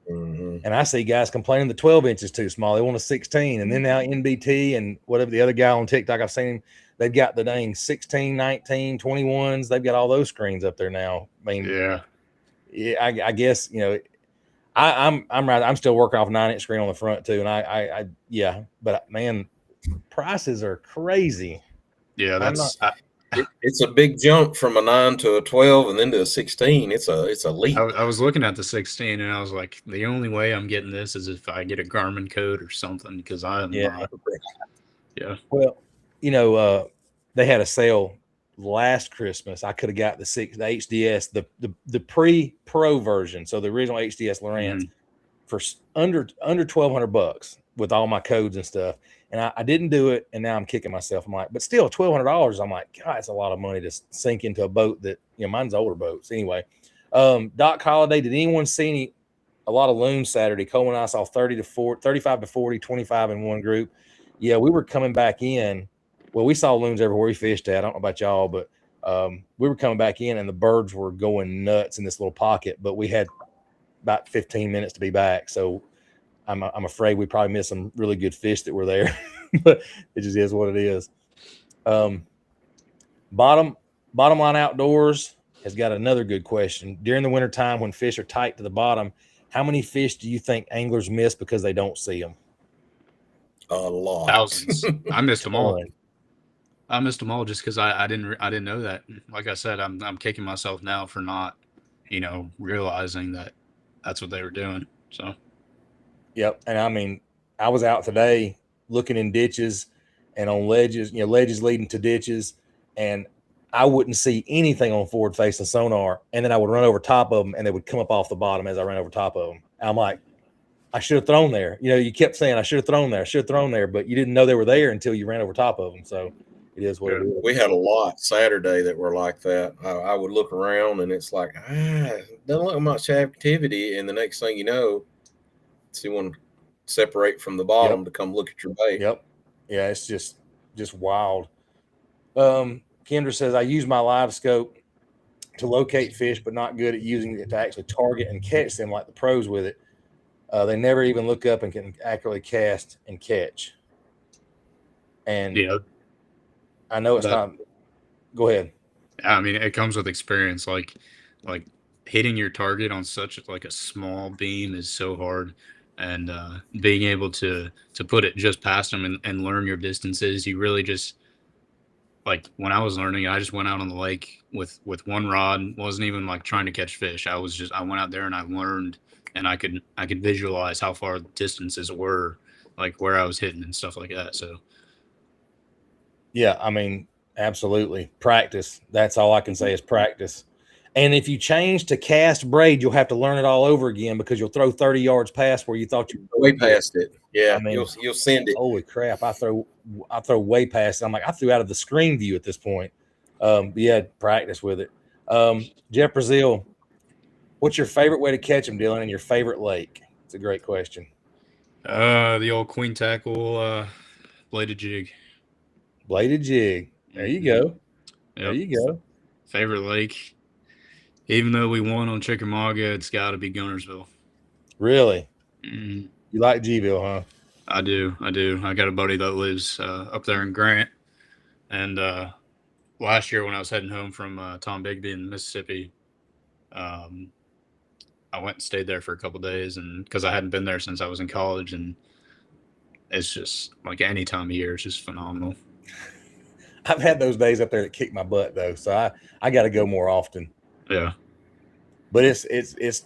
And I see guys complaining the 12 inches too small. They want a 16. And then now NBT and whatever the other guy on TikTok I've seen him, they've got the dang 16, 19, 21s. They've got all those screens up there now. I mean, I guess, I'm right. I'm still working off a 9-inch screen on the front too. And but man, prices are crazy. Yeah, it's a big jump from a 9 to a 12 and then to a 16. It's a leap. I was looking at the 16 and I was like, the only way I'm getting this is if I get a Garmin code or something, because I'm not. Yeah. Well, they had a sale last Christmas. I could have got the HDS, the pre-pro version, so the original HDS Lowrance for under $1,200 with all my codes and stuff. And I didn't do it, and now I'm kicking myself. I'm like, but still, $1,200. I'm like, God, it's a lot of money to sink into a boat that, mine's older boats. Anyway, Doc Holiday, did anyone see a lot of loons Saturday? Cole and I saw 35 to 40, 25 in one group. Yeah, we were coming back in. Well, we saw loons everywhere we fished at. I don't know about y'all, but we were coming back in, and the birds were going nuts in this little pocket. But we had about 15 minutes to be back, so I'm afraid we probably missed some really good fish that were there. But it just is what it is. Bottom Line Outdoors has got another good question. During the wintertime when fish are tight to the bottom, how many fish do you think anglers miss because they don't see them? A lot. Thousands. I missed them all. just because I didn't know that. Like I said, I'm kicking myself now for not realizing that that's what they were doing. So, Yep. And I mean, I was out today looking in ditches and on ledges, ledges leading to ditches, and I wouldn't see anything on forward facing sonar. And then I would run over top of them and they would come up off the bottom as I ran over top of them. I'm like, I should have thrown there. You kept saying I should have thrown there, but you didn't know they were there until you ran over top of them. So it is what it is. We had a lot Saturday that were like that. I would look around and it's like, doesn't look much activity. And the next thing you know, so you want to separate from the bottom to come look at your bait. Yep. Yeah, it's just wild. Kendra says, I use my live scope to locate fish, but not good at using it to actually target and catch them like the pros with it. They never even look up and can accurately cast and catch. And I know it's not. Go ahead. I mean, it comes with experience. Like hitting your target on such like a small beam is so hard, and being able to put it just past them and learn your distances. You really just, like, when I was learning, I just went out on the lake with one rod. Wasn't even like trying to catch fish. I went out there and I learned, and I could visualize how far the distances were, like where I was hitting and stuff like that. So yeah, I mean, absolutely. Practice. That's all I can say is practice. And if you change to cast braid, you'll have to learn it all over again because you'll throw 30 yards past where you thought you way past it. Yeah, I mean, you'll send it. Holy crap! I throw way past it. I'm like, I threw out of the screen view at this point. But yeah, practice with it. Jeff Brazil, what's your favorite way to catch them, Dylan, and your favorite lake? It's a great question. The old queen tackle, bladed jig. Bladed jig. There you go. Yep. There you go. Favorite lake. Even though we won on Chickamauga, it's got to be Gunnersville. Really? Mm-hmm. You like Gville, huh? I do. I got a buddy that lives up there in Grant. And last year when I was heading home from Tom Bigby in Mississippi, I went and stayed there for a couple of days, and because I hadn't been there since I was in college, and it's just like any time of year, it's just phenomenal. I've had those days up there that kick my butt though, so I got to go more often. Yeah. But it's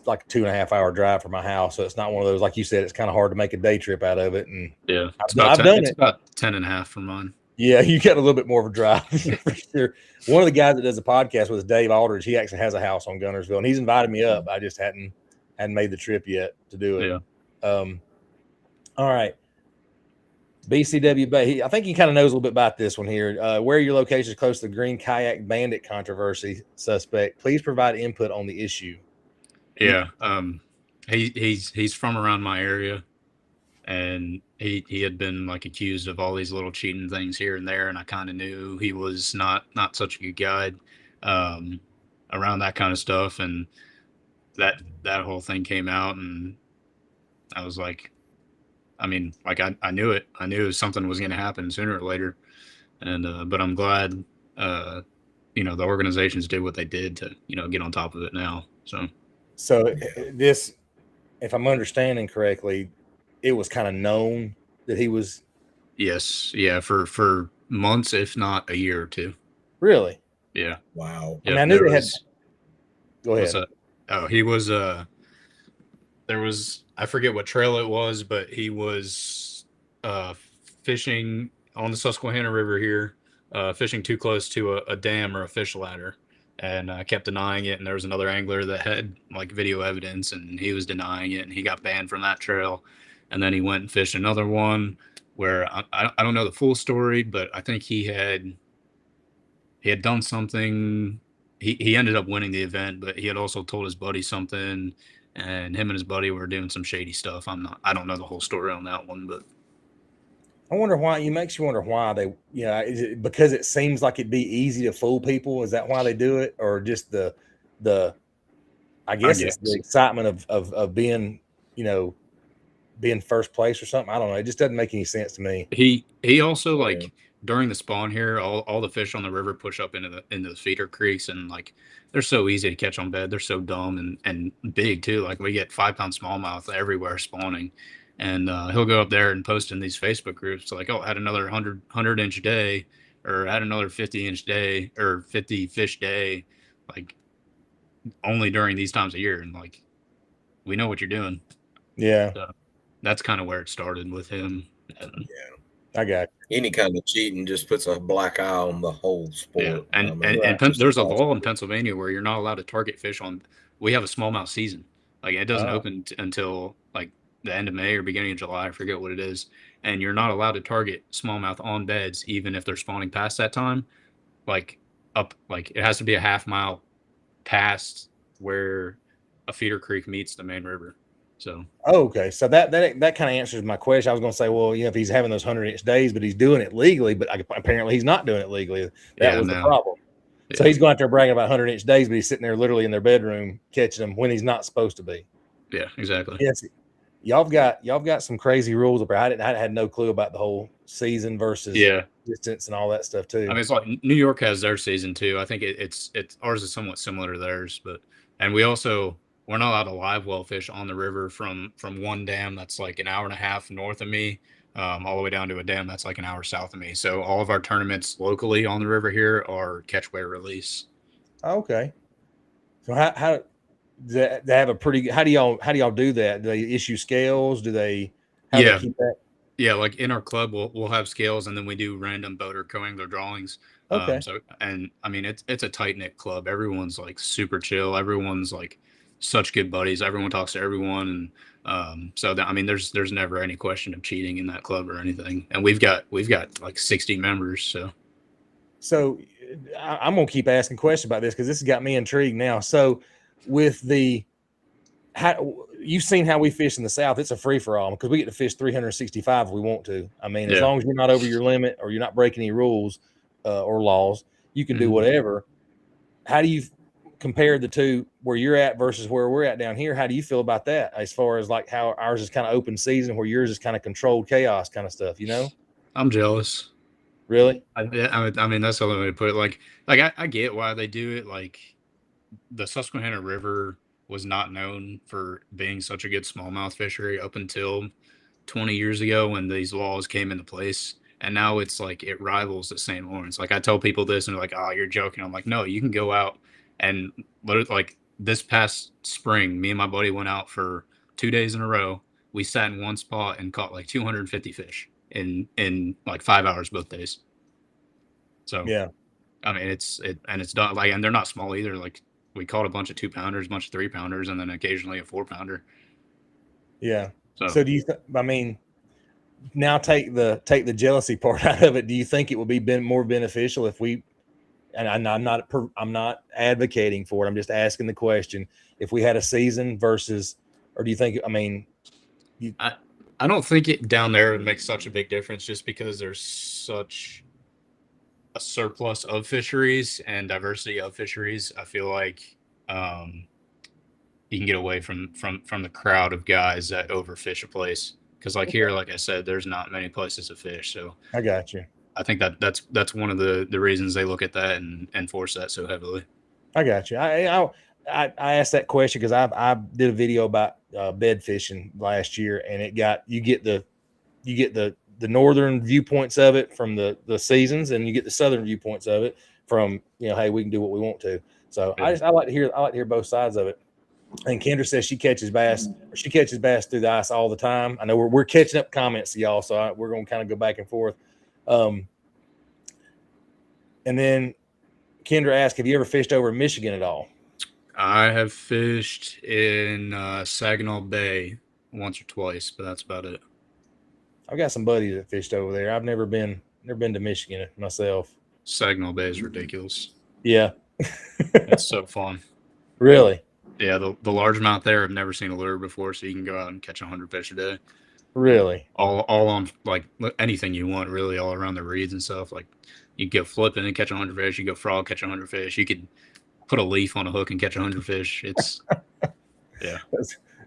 like a 2.5 hour drive from my house. So it's not one of those, like you said, it's kind of hard to make a day trip out of it. And yeah, I've done it. It's about 10.5 from mine. Yeah, you got a little bit more of a drive for sure. One of the guys that does a podcast with Dave Aldridge, he actually has a house on Gunnersville, and he's invited me up. I just hadn't made the trip yet to do it. Yeah. All right. BCW Bay. I think he kind of knows a little bit about this one here. Where are your locations close to the Green Kayak Bandit controversy suspect? Please provide input on the issue. Yeah. He's from around my area, and he had been like accused of all these little cheating things here and there, and I kind of knew he was not such a good guy around that kind of stuff, and that whole thing came out, and I was like, I mean, like I knew it. I knew something was going to happen sooner or later, and but I'm glad the organizations did what they did to get on top of it now. So this, if I'm understanding correctly, it was kind of known that he was. Yes, yeah, for months, if not a year or two. Really? Yeah. Wow. I mean, I knew they had. Go ahead. Oh, he was there was, I forget what trail it was, but he was fishing on the Susquehanna River here, fishing too close to a dam or a fish ladder, and kept denying it. And there was another angler that had like video evidence, and he was denying it, and he got banned from that trail. And then he went and fished another one where I don't know the full story, but I think he had done something. He ended up winning the event, but he had also told his buddy something, and him and his buddy were doing some shady stuff. I don't know the whole story on that one, but I wonder why. It makes you wonder why they, is it because it seems like it'd be easy to fool people? Is that why they do it, or just the I guess it's the excitement of being, being first place or something? I don't know. It just doesn't make any sense to me. He also, like, during the spawn here, all the fish on the river push up into the feeder creeks, and like they're so easy to catch on bed. They're so dumb and big too. Like we get 5-pound smallmouth everywhere spawning, and he'll go up there and post in these Facebook groups like, oh, had another 100-inch day, or had another 50-inch day, or 50 fish day. Like, only during these times of year, and like we know what you're doing. Yeah, So that's kind of where it started with him. And, I got Any kind of cheating just puts a black eye on the whole yeah, sport. and I mean, and, Right. and just there's a across law in the- Pennsylvania where you're not allowed to target fish on. We have a smallmouth season. Like it doesn't open until like the end of May or beginning of July. I forget what it is. And you're not allowed to target smallmouth on beds, even if they're spawning past that time. Like like it has to be a half mile past where a feeder creek meets the main river. So okay. So that kind of answers my question. I was going to say, well, if he's having those 100-inch days, but he's doing it legally, but apparently he's not doing it legally. That was the problem. So he's going out there bragging about 100-inch days, but he's sitting there literally in their bedroom catching them when he's not supposed to be. Yeah, exactly. Yes, y'all got some crazy rules up there. I had no clue about the whole season versus distance and all that stuff too. I mean, it's like New York has their season too. I think it's ours is somewhat similar to theirs, and we're not allowed to live well fish on the river from one dam that's like an hour and a half north of me, all the way down to a dam that's like an hour south of me. So all of our tournaments locally on the river here are catch, weigh, release. Okay. So how they have a pretty? How do y'all do that? Do they issue scales? Do they? How do they keep that? Yeah, like in our club, we'll have scales, and then we do random boat or co-angler drawings. Okay. So, and I mean, it's a tight knit club. Everyone's like super chill. Everyone's like such good buddies. Everyone talks to everyone, and so that, I mean, there's never any question of cheating in that club or anything. And we've got like 60 members. So I'm gonna keep asking questions about this because this has got me intrigued now. So with you've seen how we fish in the South, it's a free for all because we get to fish 365 if we want to. I mean, as long as you're not over your limit or you're not breaking any rules or laws, you can do whatever. How do you compare the two where you're at versus where we're at down here? How do you feel about that as far as like how ours is kind of open season where yours is kind of controlled chaos kind of stuff, I'm jealous. Really? I mean, that's the only way to put it. Like I get why they do it. Like the Susquehanna River was not known for being such a good smallmouth fishery up until 20 years ago when these laws came into place. And now it's like it rivals the St. Lawrence. Like I tell people this and they're like, oh, you're joking. I'm like, no, you can go out and like this past spring, me and my buddy went out for 2 days in a row. We sat in one spot and caught like 250 fish in like 5 hours both days. So yeah, I mean it's done like, and they're not small either. Like we caught a bunch of 2-pounders, a bunch of 3-pounders, and then occasionally a 4-pounder. Yeah. So do you? I mean, now take the jealousy part out of it. Do you think it would be more beneficial if we? And I'm not advocating for it. I'm just asking the question: if we had a season versus, or do you think? I mean, I don't think it down there would make such a big difference, just because there's such a surplus of fisheries and diversity of fisheries. I feel like you can get away from the crowd of guys that overfish a place, because like here, like I said, there's not many places to fish. So I got you. I think that's one of the reasons they look at that and enforce that so heavily. I got you. I asked that question because I did a video about bed fishing last year, and you get the northern viewpoints of it from the seasons, and you get the southern viewpoints of it from hey, we can do what we want to. So I like to hear both sides of it. And Kendra says she catches bass through the ice all the time. I know we're catching up comments to y'all, so we're going to kind of go back and forth. And then Kendra asked, have you ever fished over in Michigan at all? I have fished in Saginaw Bay once or twice, but that's about it. I've got some buddies that fished over there. I've never been to Michigan myself. Saginaw Bay is ridiculous. Yeah. It's so fun. Really? Yeah, the largemouth there, I've never seen a lure before, so you can go out and catch 100 fish a day. Really? All on like anything you want, really, all around the reeds and stuff. Like you go flipping and catch 100 fish. You go frog, catch 100 fish. You could put a leaf on a hook and catch 100 fish. It's yeah.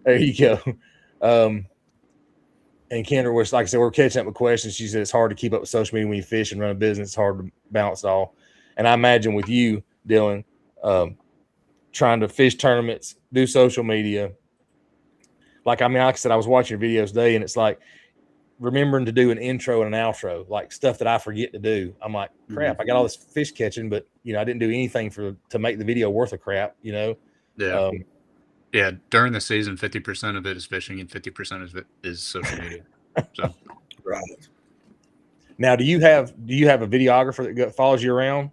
There you go. And Kendra was, like I said, we're catching up with questions. She said it's hard to keep up with social media when you fish and run a business. It's hard to balance it all. And I imagine with you, Dylan, trying to fish tournaments, do social media. Like I said, I was watching your videos today, and it's like remembering to do an intro and an outro, like stuff that I forget to do. I'm like, crap, I got all this fish catching, but I didn't do anything to make the video worth a crap, Yeah. Yeah. During the season, 50% of it is fishing and 50% of it is social media. So Right. Now, do you have a videographer that follows you around?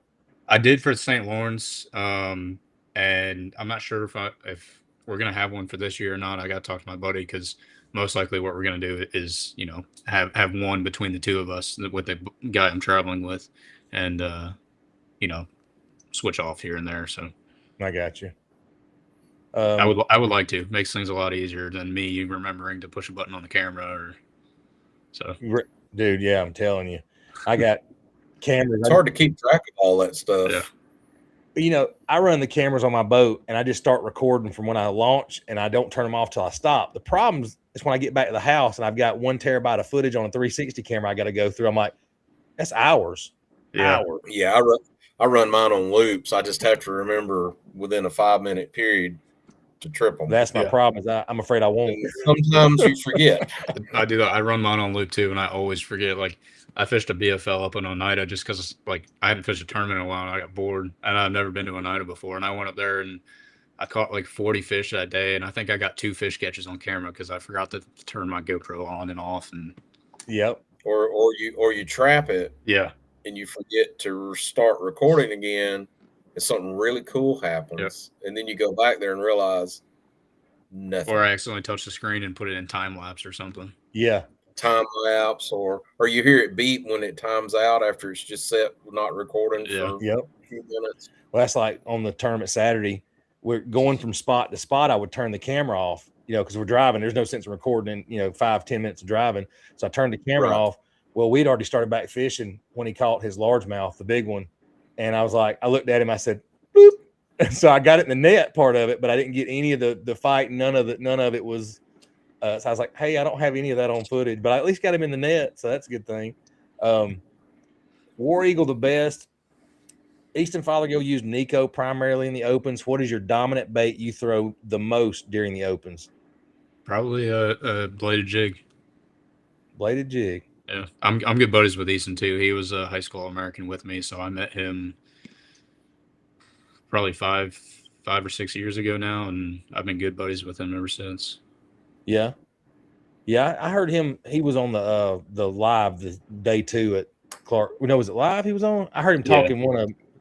I did for St. Lawrence, and I'm not sure if we're gonna have one for this year or not. I got to talk to my buddy because most likely what we're gonna do is have one between the two of us with the guy I'm traveling with, and switch off here and there. So I got you. I would like to. Makes things a lot easier than me remembering to push a button on the camera or so. Dude, yeah, I'm telling you, I got cameras. It's hard to keep track of all that stuff. Yeah. I run the cameras on my boat and I just start recording from when I launch and I don't turn them off till I stop. The problem is when I get back to the house and I've got 1 terabyte of footage on a 360 camera I got to go through. I'm like, that's hours. Yeah. Hours. Yeah, I run mine on loops. I just have to remember within a 5-minute period to trip them. That's my problem. Is I'm afraid I won't. And sometimes you forget. I do that. I run mine on loop too, and I always forget. Like I fished a BFL up in Oneida just because I hadn't fished a tournament in a while. And I got bored, and I've never been to Oneida before. And I went up there and I caught like 40 fish that day, and I think I got 2 fish catches on camera because I forgot to turn my GoPro on and off. And yep. Or you trap it. Yeah. And you forget to start recording again, and something really cool happens, and then you go back there and realize nothing. Or I accidentally touched the screen and put it in time lapse or something. Yeah. Time lapse, or you hear it beep when it times out after it's just set not recording for a few minutes. Well, that's like on the tournament Saturday. We're going from spot to spot. I would turn the camera off, because we're driving. There's no sense in recording in 5-10 minutes of driving. So I turned the camera off. Well, we'd already started back fishing when he caught his largemouth, the big one. And I was like, I looked at him, I said, boop. And so I got it in the net part of it, but I didn't get any of the fight. None of it was. So I was like, hey, I don't have any of that on footage, but I at least got him in the net. So that's a good thing. War Eagle, the best. Easton Fothergill used Nico primarily in the opens. What is your dominant bait you throw the most during the opens? Probably a bladed jig. Bladed jig. Yeah, I'm good buddies with Easton too. He was a high school All-American with me, so I met him probably five or 6 years ago now, and I've been good buddies with him ever since. Yeah, I heard him. He was on the live the day 2 at Clark. No, was it live? He was on. I heard him talking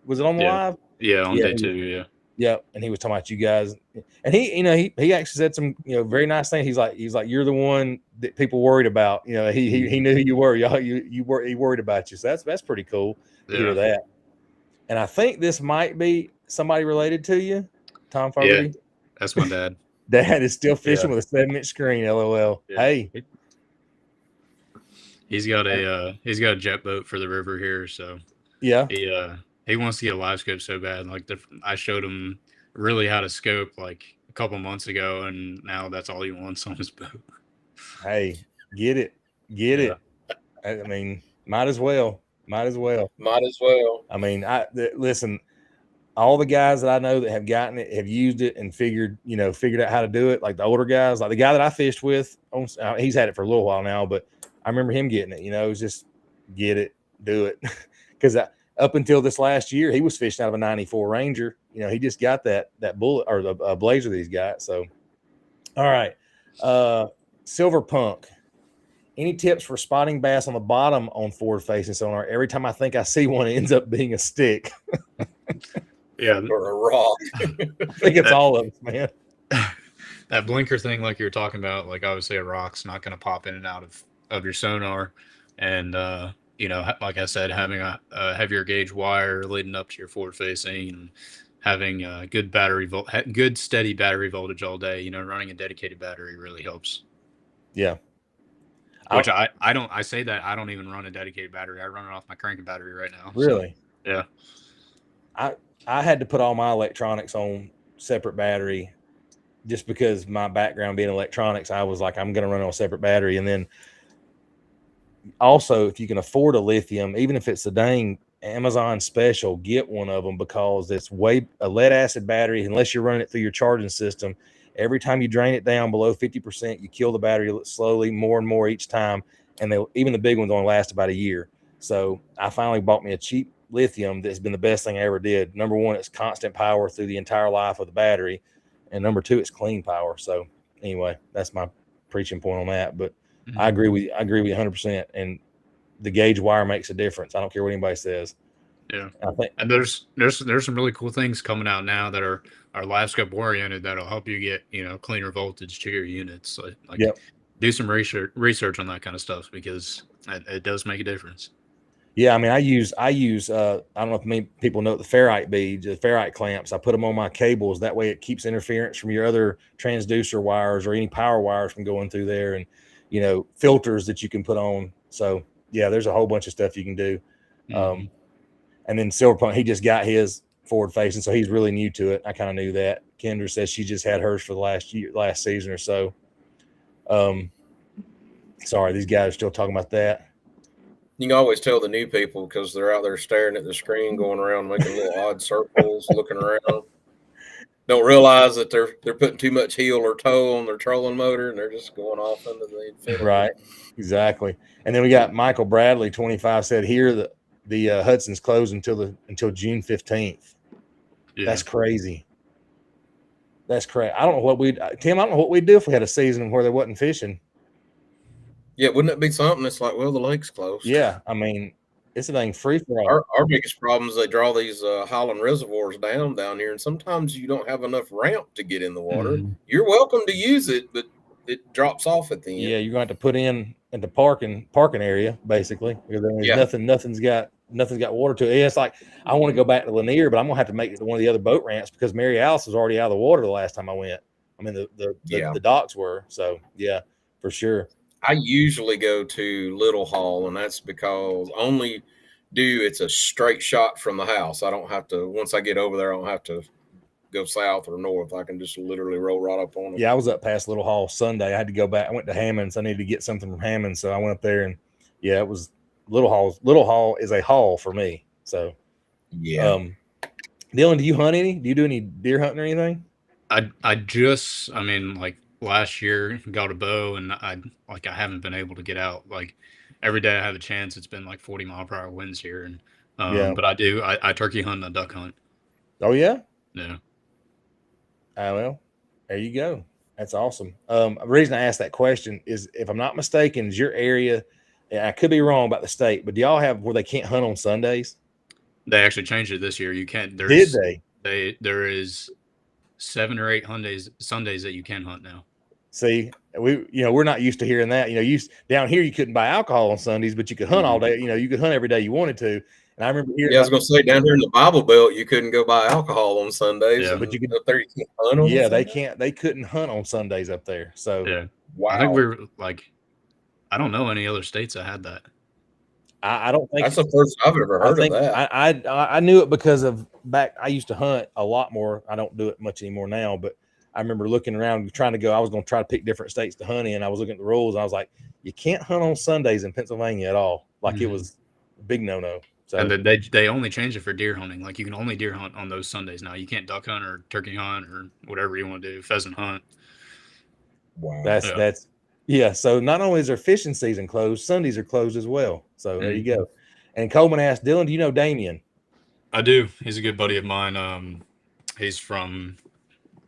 Was it on the live? Yeah, on day 2. Yeah. Yeah, and he was talking about you guys, and he actually said some very nice things. He's like you're the one that people worried about. He knew who you were. He worried about you. So that's pretty cool to hear that. And I think this might be somebody related to you, Tom Fogarty. Yeah, that's my dad. Dad is still fishing with a 7-inch screen. LOL. Yeah. Hey, he's got a jet boat for the river here, so yeah. He wants to get a live scope so bad. Like I showed him really how to scope like a couple months ago, and now that's all he wants on his boat. Hey, get it. I mean, might as well. I mean, listen. All the guys that I know that have gotten it have used it and figured out how to do it. Like the older guys, like the guy that I fished with, he's had it for a little while now, but I remember him getting it. It was just get it, do it, because up until this last year, he was fishing out of a 94 Ranger. He just got that bullet or the Blazer that he's got. So, all right. Silver Punk. Any tips for spotting bass on the bottom on forward facing sonar? Every time I think I see one, it ends up being a stick. Yeah. Or a rock. I think it's all of us, man. That blinker thing, like you were talking about, like obviously a rock's not going to pop in and out of your sonar. And, like I said, having a heavier gauge wire leading up to your forward facing and having good steady battery voltage all day, running a dedicated battery really helps. Yeah. Which I say that I don't even run a dedicated battery. I run it off my cranking battery right now. Really? So, yeah. I had to put all my electronics on separate battery just because my background being electronics. I was like, I'm going to run on a separate battery. And then also, if you can afford a lithium, even if it's a dang Amazon special, get one of them because it's a lead acid battery. Unless you're running it through your charging system, every time you drain it down below 50%, you kill the battery slowly, more and more each time. And even the big ones only last about a year. So I finally bought me a cheap lithium that's been the best thing I ever did. Number one, it's constant power through the entire life of the battery. and number 2, it's clean power. So anyway, that's my preaching point on that. But I agree with you 100%. And the gauge wire makes a difference. I don't care what anybody says. Yeah, I think, and there's some really cool things coming out now that are live scope oriented that'll help you get cleaner voltage to your units. Like yep. Do some research on that kind of stuff because it does make a difference. Yeah, I mean, I use I don't know if many people know the ferrite beads, the ferrite clamps. I put them on my cables. That way it keeps interference from your other transducer wires or any power wires from going through there, and filters that you can put on. So yeah, there's a whole bunch of stuff you can do. And then Silverpunk, he just got his forward facing, so he's really new to it. I kind of knew that. Kendra says she just had hers for the last season or so. Sorry, these guys are still talking about that. You can always tell the new people because they're out there staring at the screen, going around, making little odd circles, looking around. Don't realize that they're putting too much heel or toe on their trolling motor, and they're just going off into the infinity. Right, exactly. And then we got Michael Bradley, 25, said here that the Hudson's closed until June 15th. Yeah. That's crazy. That's crazy. I don't know what Tim. I don't know what we'd do if we had a season where there wasn't fishing. Yeah, wouldn't it be something? It's like, well, the lake's closed. Yeah, I mean, it's a thing free for all. Our biggest problem is they draw these Highland reservoirs down here, and sometimes you don't have enough ramp to get in the water. You're welcome to use it, but it drops off at the end. Yeah, you're going to have to put in at the parking area basically because there's nothing's got water to it. Yeah, it's like I want to go back to Lanier, but I'm gonna have to make it to one of the other boat ramps because Mary Alice was already out of the water the last time I went. I mean, the docks were. So yeah, for sure. I usually go to Little Hall, and that's because it's a straight shot from the house. I don't have to, once I get over there, I don't have to go south or north. I can just literally roll right up on it. Yeah, I was up past Little Hall Sunday. I had to go back. I went to Hammond's. I needed to get something from Hammond's, so I went up there, and yeah, it was Little Hall. Little Hall is a haul for me. So yeah. Dylan, do you hunt any? Do you do any deer hunting or anything? I mean, like last year got a bow, and I haven't been able to get out. Like every day I have a chance. It's been like 40-mile-per-hour winds here, and but I turkey hunt and a duck hunt. Oh yeah. Yeah. Well, there you go. That's awesome. The reason I asked that question is, if I'm not mistaken, is your area, and I could be wrong about the state, but do y'all have where they can't hunt on Sundays? They actually changed it this year. You can't. Did they? There is 7 or 8 Sundays that you can hunt now. See, we're not used to hearing that. Down here you couldn't buy alcohol on Sundays, but you could hunt all day. You could hunt every day you wanted to. And I remember hearing. Yeah, I was going to say down here in the Bible Belt, you couldn't go buy alcohol on Sundays. Yeah, but you could up there. You can't hunt on Sundays. Sundays. They can't. They couldn't hunt on Sundays up there. So yeah, wow. I think we're like, I don't know any other states that had that. I don't think that's the first I've ever heard of that. I knew it because of back. I used to hunt a lot more. I don't do it much anymore now, but I remember looking around trying to go. I was going to try to pick different states to hunt in. I was looking at the rules. And I was like, you can't hunt on Sundays in Pennsylvania at all. Like it was a big no. So, and they only changed it for deer hunting. Like you can only deer hunt on those Sundays now. You can't duck hunt or turkey hunt or whatever you want to do, pheasant hunt. Wow. That's so not only is their fishing season closed, Sundays are closed as well. So there you go. And Coleman asked, Dylan, do you know Damien? I do. He's a good buddy of mine. He's from,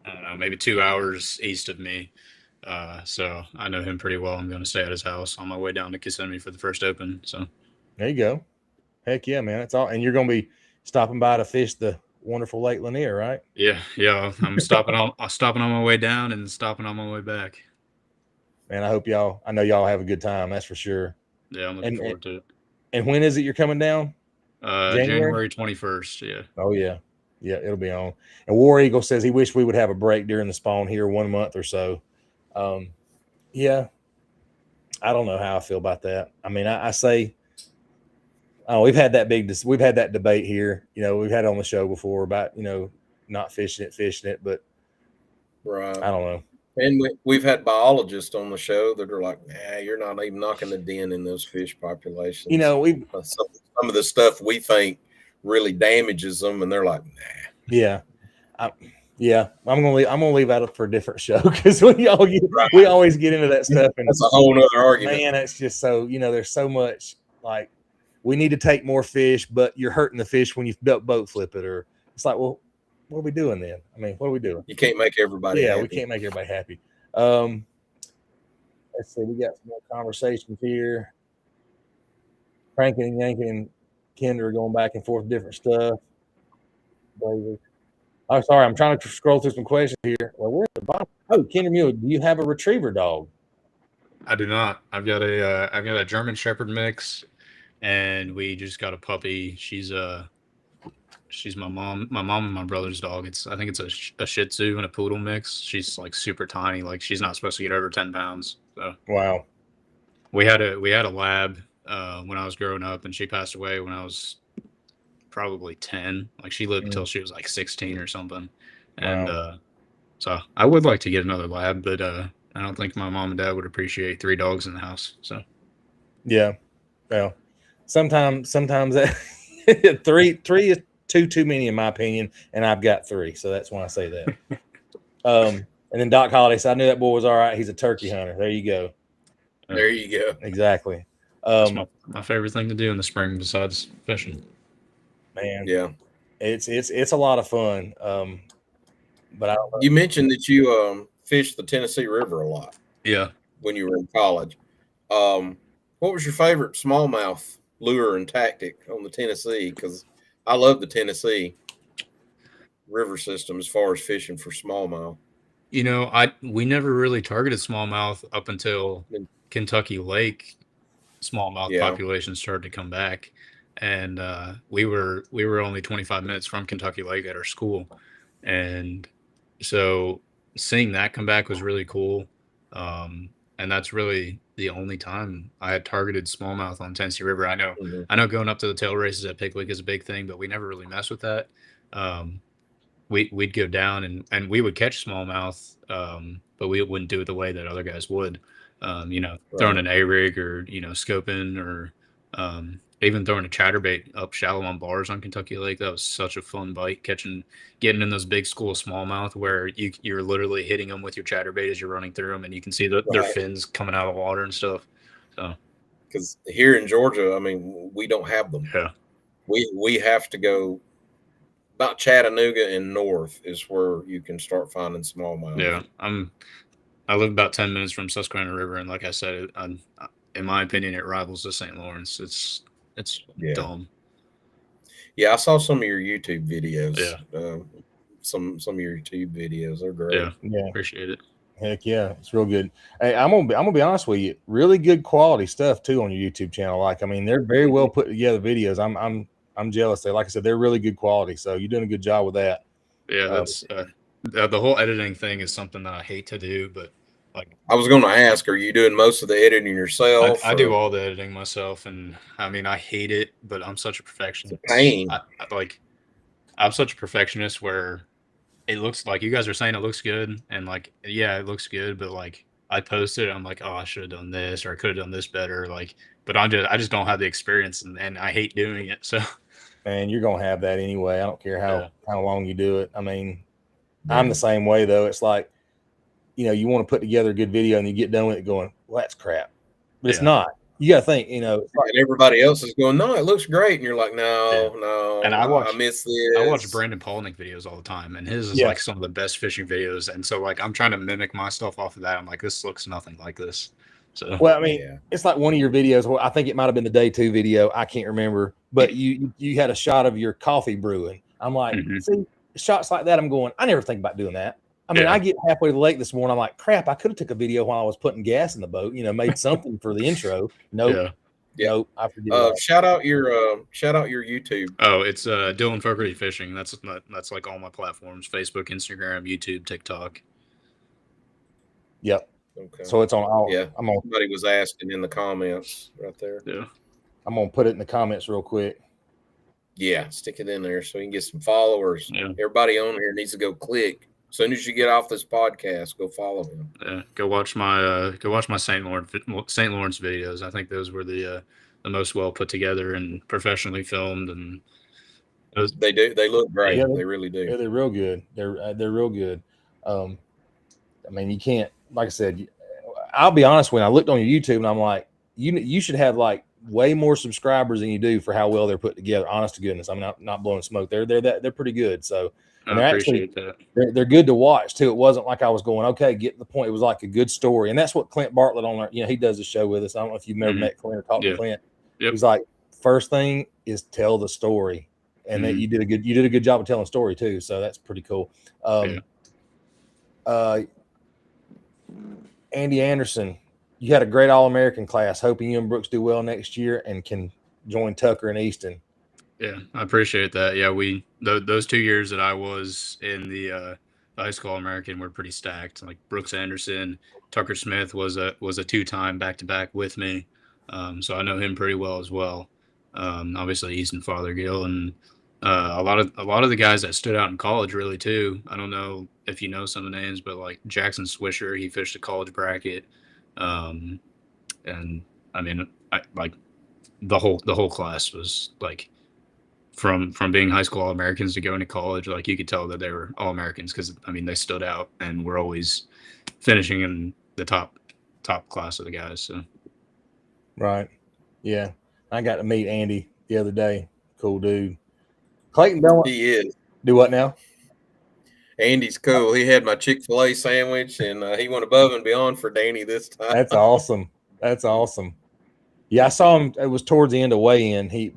I don't know, maybe 2 hours east of me. So I know him pretty well. I'm going to stay at his house on my way down to Kissimmee for the first open. So there you go. Heck yeah, man. That's all. And you're going to be stopping by to fish the wonderful Lake Lanier, right? Yeah. I'm stopping on my way down and stopping on my way back. Man, I know y'all have a good time. That's for sure. Yeah, I'm looking forward to it. And when is it you're coming down? January 21st. Yeah. Oh yeah. Yeah, it'll be on. And War Eagle says he wished we would have a break during the spawn here 1 month or so. Yeah, I don't know how I feel about that. I mean, I say, we've had that debate here. We've had it on the show before about, not fishing it, but right. I don't know. And we've had biologists on the show that are like, nah, you're not even knocking the den in those fish populations. Some of the stuff we think really damages them, and they're like, nah. Yeah. I'm gonna leave that up for a different show because we always get into that stuff, and that's a whole nother argument. Man, it's just so there's so much like we need to take more fish, but you're hurting the fish when you boat flip it, or it's like, well, what are we doing then? I mean, what are we doing? You can't make everybody happy. We can't make everybody happy. Let's see, we got some more conversations here. Cranking and yanking and Kendra going back and forth, different stuff. David. I'm sorry, I'm trying to scroll through some questions here. Well, we're at the bottom. Oh, Kendra Mule, do you have a retriever dog? I do not. I've got a German Shepherd mix, and we just got a puppy. She's my mom and my brother's dog. I think it's a Shih Tzu and a Poodle mix. She's like super tiny. Like she's not supposed to get over 10 pounds. So wow. We had a lab when I was growing up, and she passed away when I was probably 10. Like she lived until she was like 16 or something. And so I would like to get another lab, but I don't think my mom and dad would appreciate 3 dogs in the house. So yeah, well, sometimes that three is too many in my opinion, and I've got 3, so that's why I say that. And then Doc Holiday said, I knew that boy was all right. He's a turkey hunter. There you go. There you go. Exactly. That's my favorite thing to do in the spring besides fishing. Man, yeah, it's a lot of fun. But I don't know. You mentioned that you fished the Tennessee River a lot. Yeah. When you were in college, what was your favorite smallmouth lure and tactic on the Tennessee? Because I love the Tennessee river system as far as fishing for smallmouth. You know, we never really targeted smallmouth up until Kentucky Lake smallmouth populations started to come back, and we were only 25 minutes from Kentucky Lake at our school, and so seeing that come back was really cool. And that's really the only time I had targeted smallmouth on Tennessee River. I know going up to the tail races at Pickwick is a big thing, but we never really messed with that. We'd go down and we would catch smallmouth, but we wouldn't do it the way that other guys would. Throwing an A-rig or, scoping or even throwing a chatterbait up shallow on bars on Kentucky Lake. That was such a fun bite, getting in those big school of smallmouth where you're literally hitting them with your chatterbait as you're running through them, and you can see their fins coming out of the water and stuff. So, because here in Georgia, I mean, we don't have them. Yeah, we have to go about Chattanooga and north is where you can start finding smallmouth. Yeah, I live about 10 minutes from Susquehanna River, and like I said, in my opinion, it rivals the St. Lawrence. It's dumb. Yeah, I saw some of your YouTube videos. Yeah. Some of your YouTube videos are great. Yeah. Appreciate it. Heck yeah, it's real good. Hey, I'm gonna be honest with you. Really good quality stuff too on your YouTube channel. Like, I mean, they're very well put together videos. I'm jealous. Like I said, they're really good quality. So you're doing a good job with that. Yeah, that's the whole editing thing is something that I hate to do, but like I was going to ask, are you doing most of the editing yourself? I do all the editing myself, and I mean I hate it, but I'm such a perfectionist. It's a pain. I'm such a perfectionist where it looks like you guys are saying it looks good, and like it looks good, but like I post it, I'm like, oh, I should have done this, or I could have done this better, like. But I just don't have the experience, and I hate doing it. So, man, you're gonna have that anyway. I don't care how long you do it. I mean, I'm the same way though. It's like, you want to put together a good video and you get done with it going, well, that's crap. But it's not. You got to think, and everybody else is going, no, it looks great. And you're like, no. And I miss this. I watch Brandon Polnick videos all the time, and his is like some of the best fishing videos. And so like, I'm trying to mimic my stuff off of that. I'm like, this looks nothing like this. So, well, I mean, it's like one of your videos. Well, I think it might have been the day 2 video. I can't remember, but you had a shot of your coffee brewing. I'm like, see, shots like that. I'm going, I never think about doing that. I mean, I get halfway to the lake this morning. I'm like, crap, I could have took a video while I was putting gas in the boat, made something for the intro. Nope. Nope. I forget. Shout out your YouTube. Oh, it's Dylan Fogarty Fishing. That's like all my platforms: Facebook, Instagram, YouTube, TikTok. Yep. Okay. So it's on all. Yeah. Somebody was asking in the comments right there. Yeah. I'm gonna put it in the comments real quick. Yeah, stick it in there so you can get some followers. Yeah. Everybody on here needs to go click. As soon as you get off this podcast, go follow him. Yeah, go watch my St. Lawrence videos. I think those were the most well put together and professionally filmed, and they look great. They really do. Yeah, they're real good. They're real good. I mean, you can't, like I said, I'll be honest, when I looked on your YouTube and I'm like, you should have like way more subscribers than you do for how well they're put together. Honest to goodness, I'm not blowing smoke. They're pretty good. So And I they're appreciate that. they're good to watch too. It wasn't like I was going, okay, get to the point. It was like a good story, and that's what Clint Bartlett on our, he does a show with us. I don't know if you've ever met Clint or talked to Clint. Yep. He's like, first thing is tell the story, and that you did a good job of telling story too. So that's pretty cool. Andy Anderson, you had a great All-American class. Hoping you and Brooks do well next year and can join Tucker and Easton. Yeah, I appreciate that. Yeah, those 2 years that I was in the high school All-American were pretty stacked. Like Brooks Anderson, Tucker Smith was a 2-time back-to-back with me, so I know him pretty well as well. Obviously Easton Fothergill and a lot of the guys that stood out in college really too. I don't know if you know some of the names, but like Jackson Swisher, he fished a college bracket, and I mean, like the whole class was like. From being high school All-Americans to going to college, like you could tell that they were All-Americans because I mean they stood out and were always finishing in the top class of the guys. So, right, yeah, I got to meet Andy the other day. Cool dude. Clayton Belmont. He is. Do what now? Andy's cool. He had my Chick-fil-A sandwich, and he went above and beyond for Danny this time. That's awesome. That's awesome. Yeah, I saw him. It was towards the end of weigh-in. He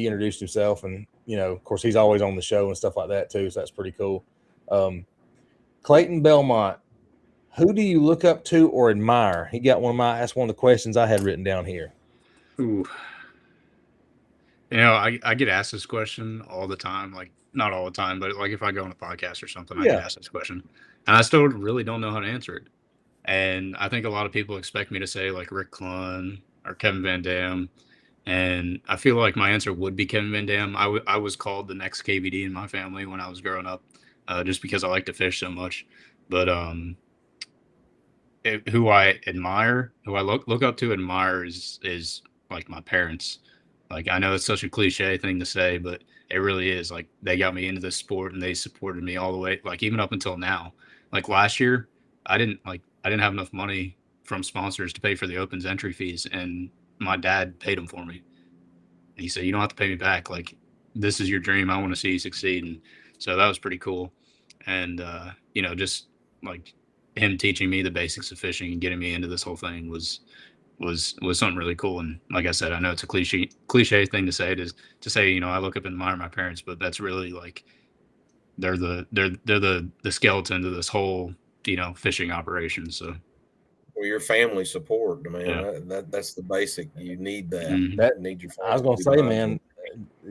introduced himself, and of course, he's always on the show and stuff like that too. So that's pretty cool. Clayton Belmont, who do you look up to or admire? That's one of the questions I had written down here. Ooh, I get asked this question all the time. Like not all the time, but like if I go on a podcast or something, I get asked this question, and I still really don't know how to answer it. And I think a lot of people expect me to say like Rick Clunn or Kevin Van Dam. And I feel like my answer would be Kevin Van Dam. I was called the next KVD in my family when I was growing up, just because I like to fish so much. But who I admire, who I look up to, admire is like my parents. Like I know it's such a cliche thing to say, but it really is. Like they got me into this sport and they supported me all the way. Like even up until now. Like last year, I didn't have enough money from sponsors to pay for the Open's entry fees, and my dad paid them for me. And he said, "You don't have to pay me back. Like, this is your dream. I want to see you succeed." And so that was pretty cool. And just like him teaching me the basics of fishing and getting me into this whole thing was something really cool. And like I said, I know it's a cliche thing to say, to say, I look up and admire my parents, but that's really like they're the skeleton to this whole fishing operation. So. Well, your family support, man. Yeah. That's the basic. You need that. Mm-hmm. You need your I was going to say, man,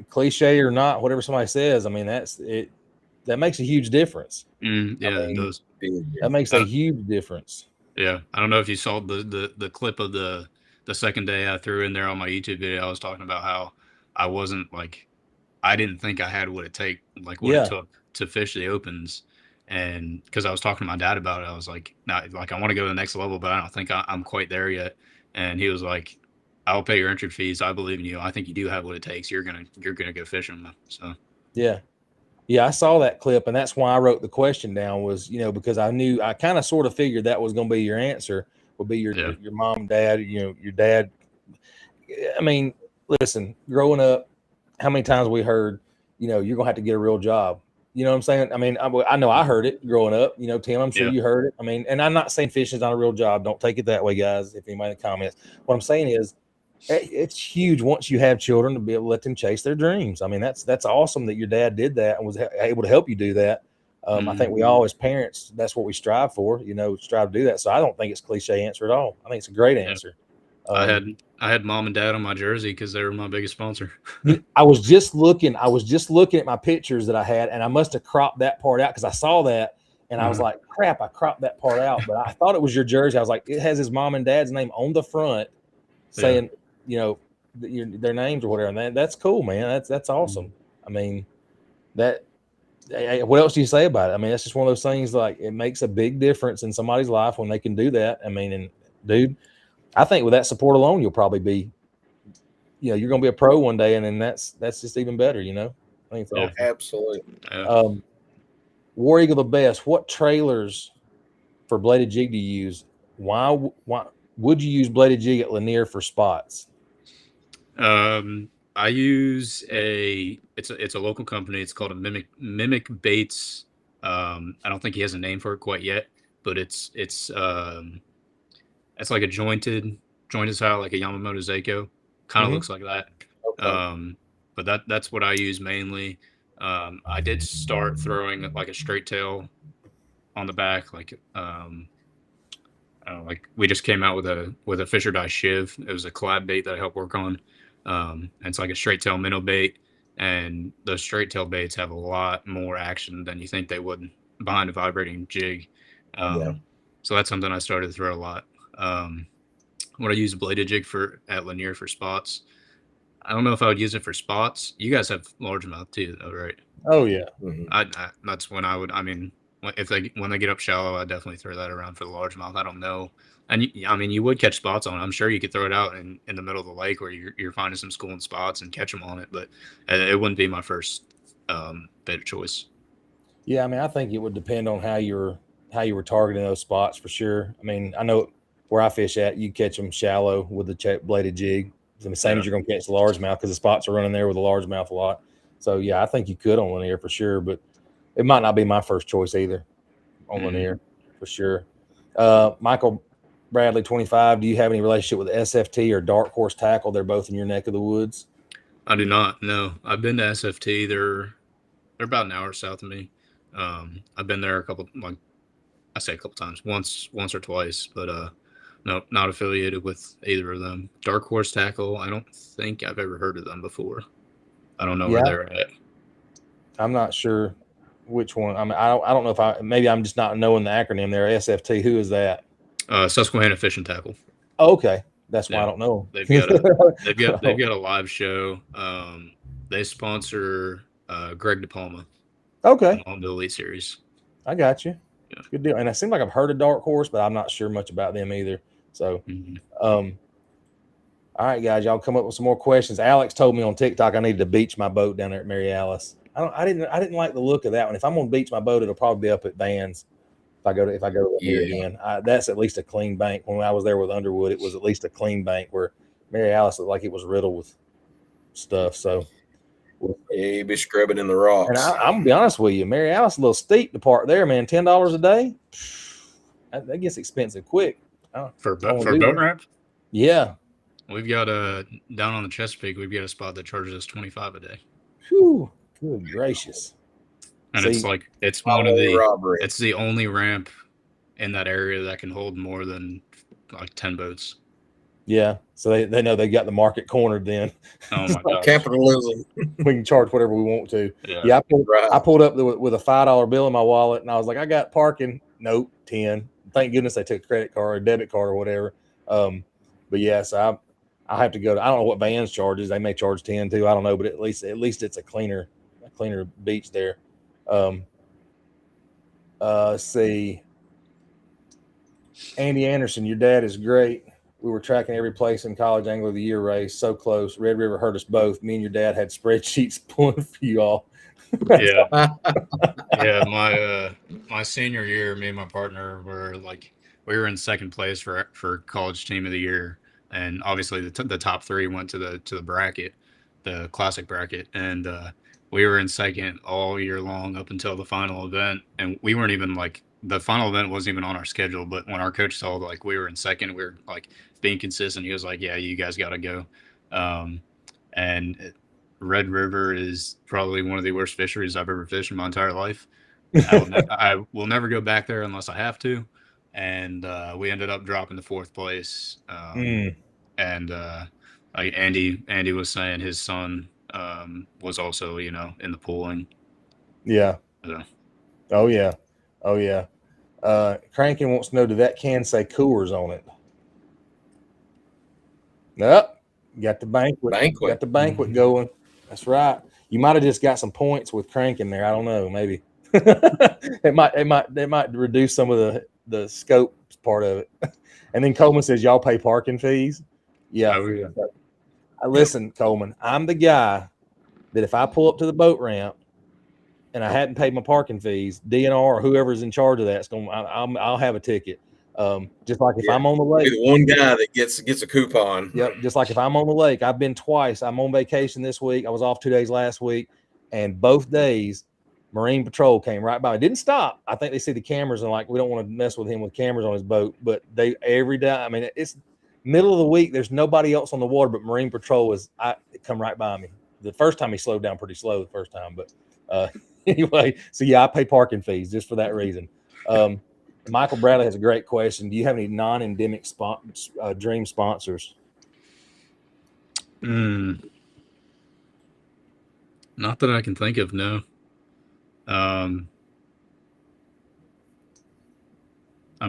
cliche or not, whatever somebody says, I mean, that's it. That makes a huge difference. It does. That makes a huge difference. Yeah, I don't know if you saw the clip of the second day I threw in there on my YouTube video. I was talking about how I wasn't like, I didn't think I had what it took to fish the Opens. And because I was talking to my dad about it, I was like, I want to go to the next level, but I don't think I'm quite there yet. And he was like, I'll pay your entry fees. I believe in you. I think you do have what it takes. You're gonna go fishing. So yeah, I saw that clip, and that's why I wrote the question down. Was because I kind of sort of figured that was going to be your answer. Would be your mom and dad. Your dad. I mean, listen, growing up, how many times we heard, you're gonna have to get a real job. You know what I'm saying? I mean, I know I heard it growing up. Tim, I'm sure you heard it. I mean, and I'm not saying fishing's not a real job. Don't take it that way, guys. If anybody in the comments, what I'm saying is, it's huge once you have children to be able to let them chase their dreams. I mean, that's awesome that your dad did that and was able to help you do that. I think we all, as parents, that's what we strive for. Strive to do that. So I don't think it's a cliche answer at all. I think it's a great answer. I had mom and dad on my jersey because they were my biggest sponsor. I was just looking at my pictures that I had, and I must have cropped that part out because I saw that and I was like, crap, I cropped that part out. But I thought it was your jersey. I was like, it has his mom and dad's name on the front saying, their names or whatever. And that's cool, man. That's awesome. I mean, what else do you say about it? I mean, that's just one of those things, like, it makes a big difference in somebody's life when they can do that. I mean, and dude, I think with that support alone, you'll probably be, you're going to be a pro one day, and then that's just even better. I think it's awesome. Absolutely. War Eagle the best. What trailers for bladed jig do you use? Why would you use bladed jig at Lanier for spots? I use it's a local company. It's called a Mimic Baits. I don't think he has a name for it quite yet, but it's like a jointed style, like a Yamamoto Seiko. Kind of looks like that. Okay. But that's what I use mainly. I did start throwing like a straight tail on the back, like I don't know, like we just came out with a Fisher Dye Shiv. It was a collab bait that I helped work on. And it's like a straight tail minnow bait, and those straight tail baits have a lot more action than you think they would behind a vibrating jig. So that's something I started to throw a lot. When I use a bladed jig at Lanier for spots, I don't know if I would use it for spots. You guys have largemouth too, though, right? Oh yeah. That's when I would. I mean, when they get up shallow, I definitely throw that around for the largemouth. I don't know, and I mean, you would catch spots on it. I'm sure you could throw it out in the middle of the lake where you're finding some schooling spots and catch them on it, but it wouldn't be my first bait of choice. Yeah, I mean, I think it would depend on how you were targeting those spots for sure. I mean, I know where I fish at, you catch them shallow with the bladed jig. It's the same as you're going to catch the largemouth because the spots are running there with the largemouth a lot. So yeah, I think you could on Lanier for sure, but it might not be my first choice either on Lanier for sure. Michael Bradley, 25. Do you have any relationship with SFT or Dark Horse Tackle? They're both in your neck of the woods. I do not. No, I've been to SFT. They're about an hour south of me. I've been there a couple times, once or twice, but no, not affiliated with either of them. Dark Horse Tackle, I don't think I've ever heard of them before. I don't know where they're at. I'm not sure which one. I mean, I don't know if maybe I'm just not knowing the acronym there. SFT, who is that? Susquehanna Fish and Tackle. Oh, okay. That's why I don't know. They've got a live show. They sponsor Greg DePalma. Okay. On the Elite Series. I got you. Yeah. Good deal. And it seems like I've heard of Dark Horse, but I'm not sure much about them either. So, all right, guys, y'all come up with some more questions. Alex told me on TikTok I needed to beach my boat down there at Mary Alice. I didn't like the look of that one. If I'm gonna beach my boat, it'll probably be up at Vans. If I go to here again, that's at least a clean bank. When I was there with Underwood, it was at least a clean bank. Where Mary Alice looked like it was riddled with stuff. So you be scrubbing in the rocks. And I'm gonna be honest with you, Mary Alice a little steep to park there, man. $10 a day, that gets expensive quick. For boat ramp? Yeah. We've got down on the Chesapeake, we've got a spot that charges us $25 a day. Whew, good gracious. And it's the only ramp in that area that can hold more than like 10 boats. Yeah, so they know they got the market cornered then. Oh my god. Capitalism. We can charge whatever we want to. Yeah, I pulled up with a $5 bill in my wallet, and I was like, I got parking. Nope, 10. Thank goodness they took a credit card or a debit card or whatever. But yeah, so I have to go to, I don't know what Vans charges. They may charge 10 too. I don't know, but at least it's a cleaner beach there. Let's see. Andy Anderson, your dad is great. We were tracking every place in College Angler of the Year race. So close. Red River hurt us both. Me and your dad had spreadsheets pulling for you all. Yeah. Yeah. My senior year, me and my partner we were in second place for College Team of the Year. And obviously the top three went to the bracket, the classic bracket. And we were in second all year long up until the final event. And we weren't even the final event wasn't even on our schedule, but when our coach saw we were in second, we were being consistent. He was like, yeah, you guys got to go. And Red River is probably one of the worst fisheries I've ever fished in my entire life. I will never go back there unless I have to. And we ended up dropping to fourth place. And Andy was saying his son was also, in the pooling. Yeah. So. Oh yeah. Crankin wants to know, did that can say Coors on it? Nope. Got the banquet. Got the banquet going. That's right. You might have just got some points with Crankin there. I don't know. Maybe it might reduce some of the scope part of it. And then Coleman says, y'all pay parking fees. Yeah. Oh, yeah. Listen, Coleman, I'm the guy that if I pull up to the boat ramp and I hadn't paid my parking fees, DNR or whoever's in charge of that's I'll have a ticket. Just like if Yeah. I'm on the Be lake, the one guy that gets a coupon. yep. Just like if I'm on the lake, I've been twice. I'm on vacation this week. I was off 2 days last week, and both days, Marine Patrol came right by. It didn't stop. I think they see the cameras and like, we don't want to mess with him with cameras on his boat. But they every day. I mean, it's middle of the week. There's nobody else on the water, but Marine Patrol come right by me. The first time he slowed down pretty slow. The first time, but anyway. So yeah, I pay parking fees just for that reason. Michael Bradley has a great question. Do you have any non-endemic dream sponsors? Not that I can think of, no. I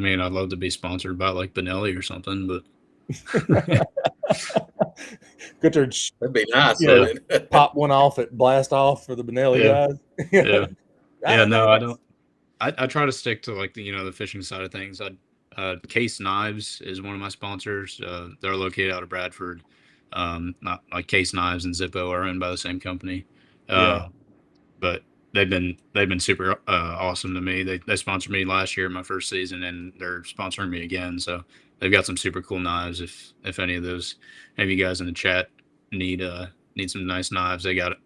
mean, I'd love to be sponsored by like Benelli or something, but Good to That'd be nice. Yeah. Pop one off at Blast Off for the Benelli guys. Yeah. Yeah, no, I don't. I try to stick to like the fishing side of things. Case Knives is one of my sponsors. They're located out of Bradford. Not like Case Knives and Zippo are owned by the same company. But they've been super awesome to me. They sponsored me last year, my first season, and they're sponsoring me again. So they've got some super cool knives. If any of you guys in the chat need some nice knives, they got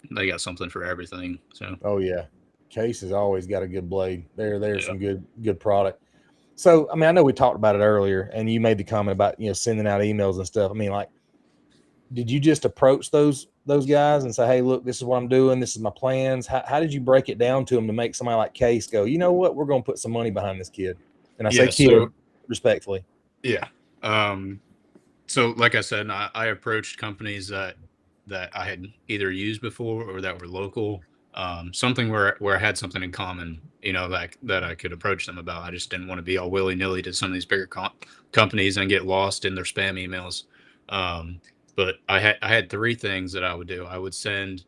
something for everything. So oh yeah, Case has always got a good blade. There's some good product. So I mean, I know we talked about it earlier, and you made the comment about sending out emails and stuff. I mean, like, did you just approach those guys and say, hey, look, this is what I'm doing, this is my plans? How did you break it down to them to make somebody like Case go, you know what, we're going to put some money behind this kid? And I say kid respectfully. Yeah. So like I said, I approached companies that I had either used before or that were local, something where I had something in common, that I could approach them about. I just didn't want to be all willy-nilly to some of these bigger companies and get lost in their spam emails. But I had three things that I would do. I would send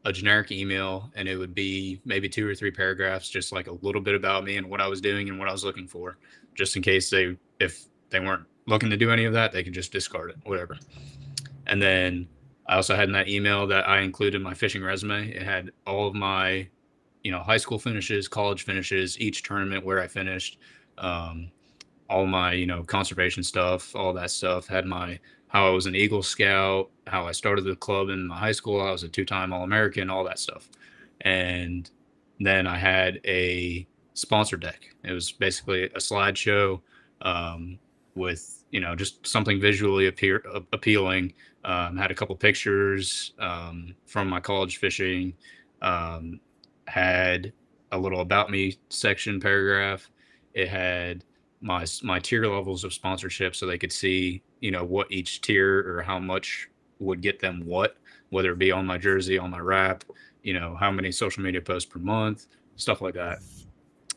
a generic email, and it would be maybe 2 or 3 paragraphs, just like a little bit about me and what I was doing and what I was looking for, just in case if they weren't looking to do any of that, they could just discard it, whatever. And then I also had in that email that I included my fishing resume. It had all of my, high school finishes, college finishes, each tournament where I finished, all my, conservation stuff, all that stuff. Had how I was an Eagle Scout, how I started the club in my high school. I was a 2-time All-American, all that stuff. And then I had a sponsor deck. It was basically a slideshow with, just something visually appealing. Had a couple pictures from my college fishing. Had a little about me section paragraph. It had my tier levels of sponsorship, so they could see what each tier or how much would get them whether it be on my jersey, on my wrap, how many social media posts per month, stuff like that.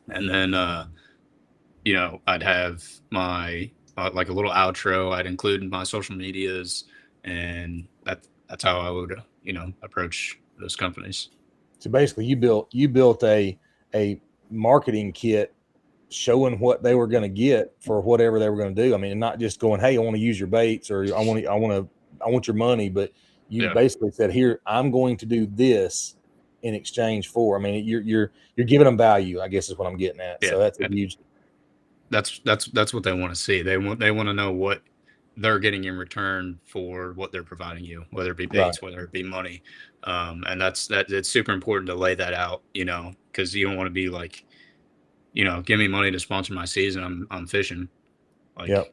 And then I'd have my like a little outro. I'd include my social medias, and that's how I would approach those companies. So basically you built a marketing kit showing what they were going to get for whatever they were going to do. I mean, not just going, hey, I want to use your baits, or I want your money, but you basically said, here, I'm going to do this in exchange for. I mean, you're giving them value, I guess is what I'm getting at. Yeah. So that's a huge. That's what they want to see. They want to know what they're getting in return for what they're providing you, whether it be baits, whether it be money. And it's super important to lay that out, because you don't want to be like, give me money to sponsor my season. I'm fishing. Like,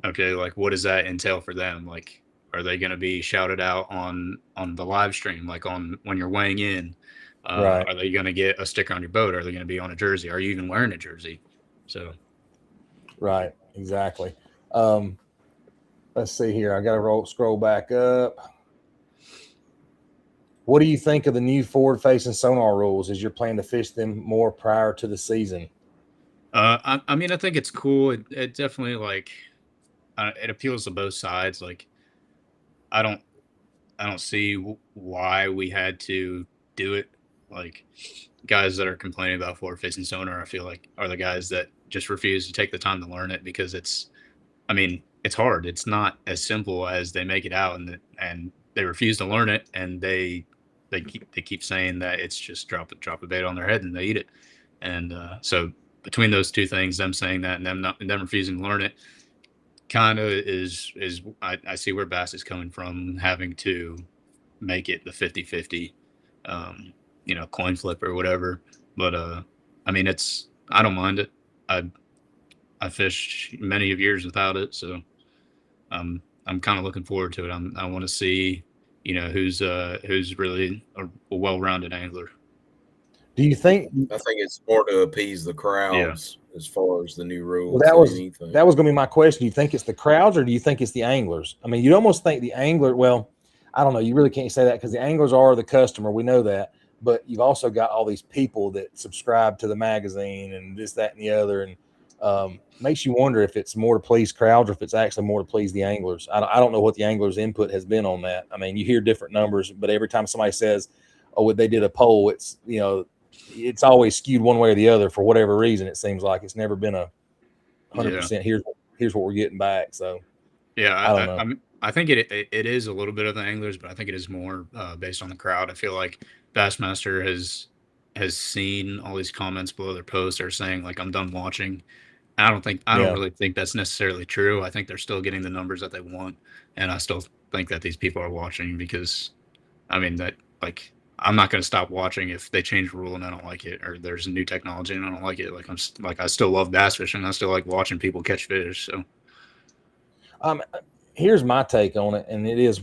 okay, like what does that entail for them? Like, are they going to be shouted out on the live stream, like when you're weighing in? Are they going to get a sticker on your boat? Are they going to be on a jersey? Are you even wearing a jersey? So. Right. Exactly. Let's see here. I got to scroll back up. What do you think of the new forward-facing sonar rules? Is your plan to fish them more prior to the season? I mean, I think it's cool. It definitely it appeals to both sides. Like, I don't see why we had to do it. Like, guys that are complaining about forward-facing sonar, I feel like, are the guys that just refuse to take the time to learn it, because it's hard. It's not as simple as they make it out, and they refuse to learn it, and they keep saying that it's just drop a bait on their head and they eat it. And so between those two things, them saying that and them refusing to learn it, kind of is I see where Bass is coming from, having to make it the 50-50, coin flip or whatever. But I mean, I don't mind it. I fished many of years without it, so I'm kind of looking forward to it. I want to see, who's really a well-rounded angler. Do you think? I think it's more to appease the crowds as far as the new rules. Well, that was going to be my question. Do you think it's the crowds or do you think it's the anglers? I mean, you'd almost think the angler. Well, I don't know. You really can't say that because the anglers are the customer. We know that, but you've also got all these people that subscribe to the magazine and this, that, and the other, and makes you wonder if it's more to please crowds or if it's actually more to please the anglers. I don't know what the anglers' input has been on that. I mean, you hear different numbers, but every time somebody says, "Oh, they did a poll," it's it's always skewed one way or the other for whatever reason. It seems like it's never been 100%. Here's what we're getting back. So yeah, I don't know. I think it is a little bit of the anglers, but I think it is more based on the crowd. I feel like Bassmaster has seen all these comments below their posts are saying like, "I'm done watching." I don't really think that's necessarily true. I think they're still getting the numbers that they want, and I still think that these people are watching because, I mean, that like I'm not going to stop watching if they change the rule and I don't like it, or there's a new technology and I don't like it. Like I still love bass fishing. I still like watching people catch fish. So, here's my take on it, and it's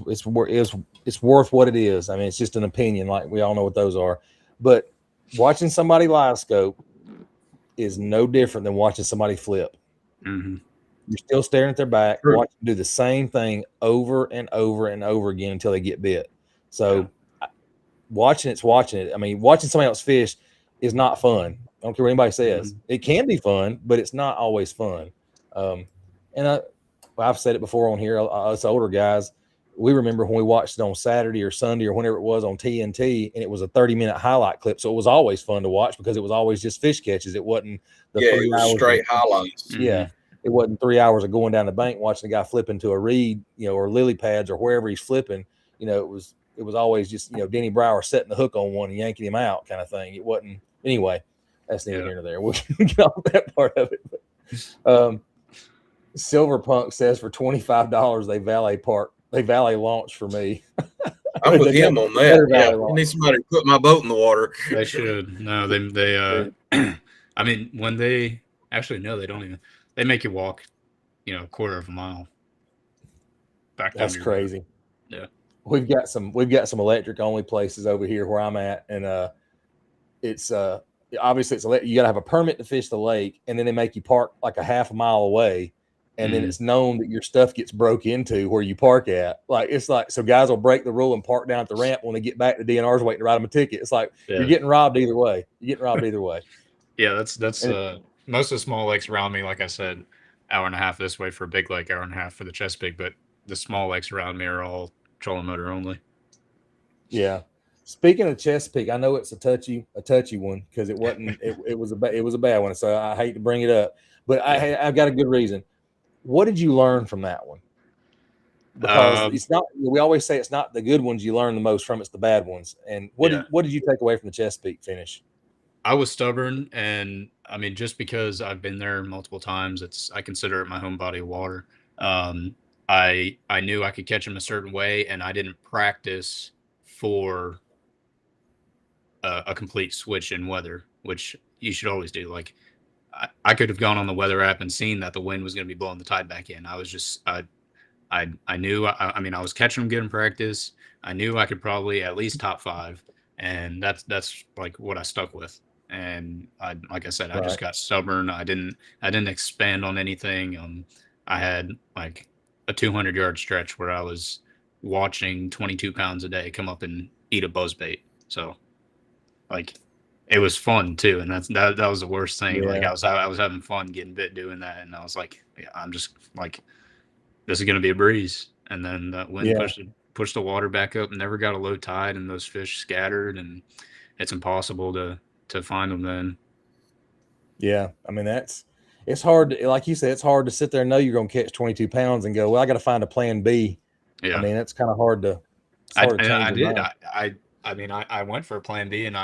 worth what it is. I mean, it's just an opinion. Like we all know what those are, but watching somebody live scope is no different than watching somebody flip. Mm-hmm. You're still staring at their back, watching them do the same thing over and over and over again until they get bit. So watching it's watching it. I mean, watching somebody else fish is not fun. I don't care what anybody says. Mm-hmm. It can be fun, but it's not always fun. And I've said it before on here. Us older guys, we remember when we watched it on Saturday or Sunday or whenever it was on TNT, and it was a 30-minute highlight clip. So it was always fun to watch because it was always just fish catches. It wasn't the 3 hours straight highlights. Yeah. It wasn't 3 hours of going down the bank watching a guy flip into a reed, or lily pads or wherever he's flipping. It was always just, Denny Brower setting the hook on one and yanking him out kind of thing. It wasn't anyway. That's neither here nor there. We'll get off that part of it. But, Silver Punk says for $25 they valet launch for me. I'm with him on that. Yeah, I need somebody to put my boat in the water. They should. No, they I mean, when they actually no, they don't even. They make you walk, a quarter of a mile. Back down. That's crazy. Yeah. We've got some electric only places over here where I'm at, and it's obviously you got to have a permit to fish the lake, and then they make you park like a half a mile away. And then it's known that your stuff gets broke into where you park at. So guys will break the rule and park down at the ramp when they get back. The DNR's waiting to write them a ticket. It's like you're getting robbed either way. Yeah, that's most of the small lakes around me. Like I said, hour and a half this way for a big lake, hour and a half for the Chesapeake. But the small lakes around me are all trolling motor only. Yeah. Speaking of Chesapeake, I know it's a touchy one because it wasn't. It was a bad one. So I hate to bring it up, but I've got a good reason. What did you learn from that one? Because it's not. We always say it's not the good ones you learn the most from; it's the bad ones. And what did you take away from the Chesapeake finish? I was stubborn, and I mean, just because I've been there multiple times, I consider it my home body of water. I knew I could catch them a certain way, and I didn't practice for a complete switch in weather, which you should always do. Like I could have gone on the weather app and seen that the wind was going to be blowing the tide back in. I was just, I knew, I mean, I was catching them good in practice. I knew I could probably at least top 5. And that's like what I stuck with. And like I said, I just got stubborn. I didn't expand on anything. I had like a 200-yard stretch where I was watching 22 pounds a day come up and eat a buzzbait. So like, it was fun too, and that was the worst thing. Yeah. Like I was having fun getting bit doing that, and I was like, I'm just like, this is gonna be a breeze. And then the wind pushed the water back up, and never got a low tide, and those fish scattered, and it's impossible to find them then. Yeah, I mean it's hard. Like you said, it's hard to sit there and know you're gonna catch 22 pounds and go, well, I got to find a plan B. Yeah, I mean that's kind of hard to. I I mean, I went for a plan B, and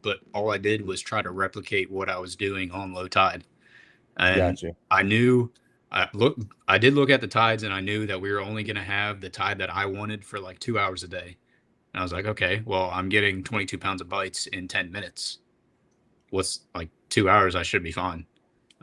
but all I did was try to replicate what I was doing on low tide. And Gotcha. I knew, I did look at the tides, and I knew that we were only going to have the tide that I wanted for like 2 hours a day. And I was like, okay, well, I'm getting 22 pounds of bites in 10 minutes. What's like 2 hours? I should be fine.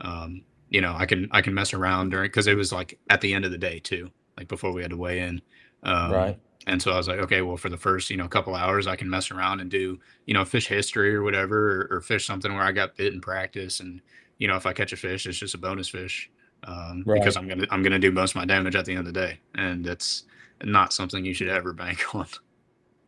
I can mess around during, because it was like at the end of the day too, like before we had to weigh in. Right. And so I was like, okay, well, for the first, couple hours, I can mess around and do, fish history or whatever, or fish something where I got bit in practice. And, if I catch a fish, it's just a bonus fish, because Right. I'm gonna do most of my damage at the end of the day, and that's not something you should ever bank on.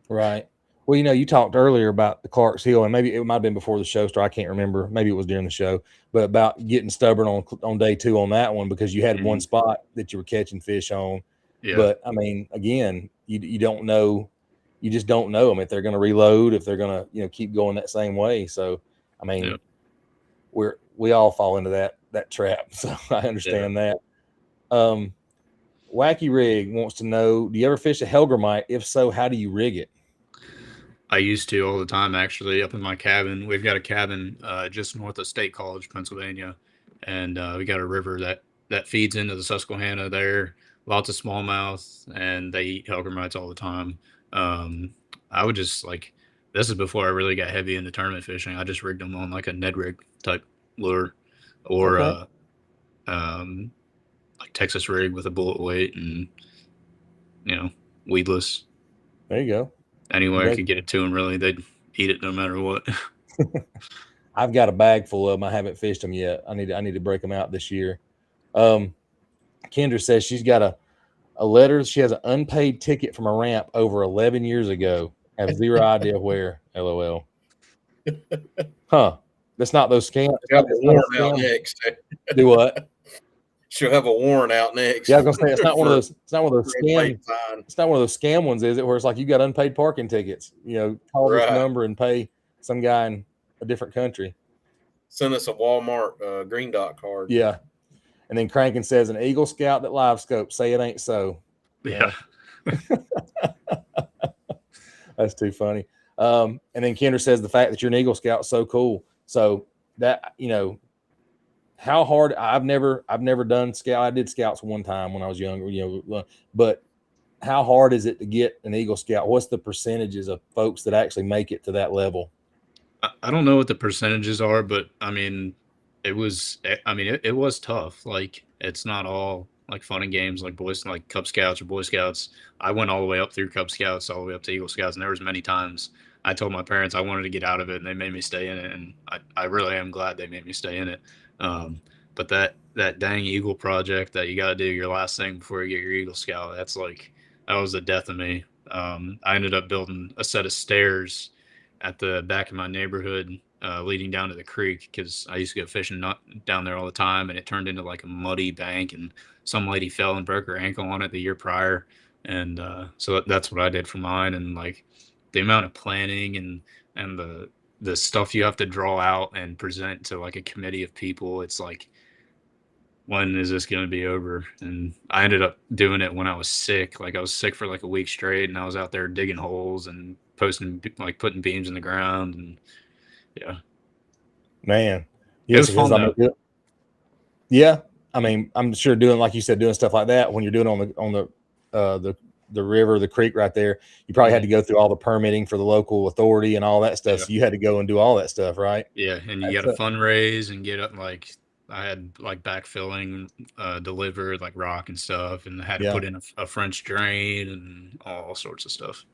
Right. Well, you talked earlier about the Clark's Hill, and maybe it might have been before the show started. I can't remember. Maybe it was during the show, but about getting stubborn on day 2 on that one because you had one spot that you were catching fish on. Yeah. But I mean, again, you don't know. You just don't know them if they're going to reload, if they're going to keep going that same way. So, I mean, we all fall into that trap. So I understand that. Wacky Rig wants to know: do you ever fish a Helgramite? If so, how do you rig it? I used to all the time, actually, up in my cabin. We've got a cabin just north of State College, Pennsylvania, and we got a river that feeds into the Susquehanna there. Lots of smallmouth, and they eat Helgramites all the time. I would just this is before I really got heavy into tournament fishing. I just rigged them on like a Ned rig type lure, or like Texas rig with a bullet weight and weedless. There you go. Anyway, I could get it to them, really. They'd eat it no matter what. I've got a bag full of them. I haven't fished them yet. I need to break them out this year. Kendra says she's got a letter. She has an unpaid ticket from a ramp over 11 years ago. Have zero idea where. LOL. Huh. That's not those scams. Got a warrant out next. Do what? She'll have a warrant out next. Yeah, I was gonna say it's not one of those. It's not one of those scam. It's not one of those scam ones, is it? Where it's like you got unpaid parking tickets. Call this number and pay some guy in a different country. Send us a Walmart green dot card. Yeah, and then Crankin says an Eagle Scout that live scope. Say it ain't so. Yeah. That's too funny. And then Kendra says the fact that you're an Eagle Scout is so cool. So that how hard I've never done scout. I did scouts one time when I was younger, but how hard is it to get an Eagle Scout? What's the percentages of folks that actually make it to that level? I don't know what the percentages are, but I mean, it was tough. Like, it's not all like fun and games like boys, like Cub Scouts or Boy Scouts. I went all the way up through Cub Scouts, all the way up to Eagle Scouts, and there was many times I told my parents I wanted to get out of it, and they made me stay in it, and I really am glad they made me stay in it. But that dang Eagle project that you got to do your last thing before you get your Eagle Scout, that was the death of me. I ended up building a set of stairs at the back of my neighborhood leading down to the creek because I used to go fishing down there all the time, and it turned into like a muddy bank, and some lady fell and broke her ankle on it the year prior. And so that's what I did for mine. And like the amount of planning and the stuff you have to draw out and present to like a committee of people, it's like, when is this going to be over? And I ended up doing it when I was sick. Like, I was sick for like a week straight, and I was out there digging holes and putting beams in the ground. And yeah, man, it was fun though. Yeah, I mean, I'm sure doing, like you said, doing stuff like that when you're doing on the river, the creek right there, you probably had to go through all the permitting for the local authority and all that stuff. Yeah. So you had to go and do all that stuff, right? Yeah, and you got to fundraise and get up. Like, I had like backfilling, delivered like rock and stuff, and I had to put in a French drain and all sorts of stuff.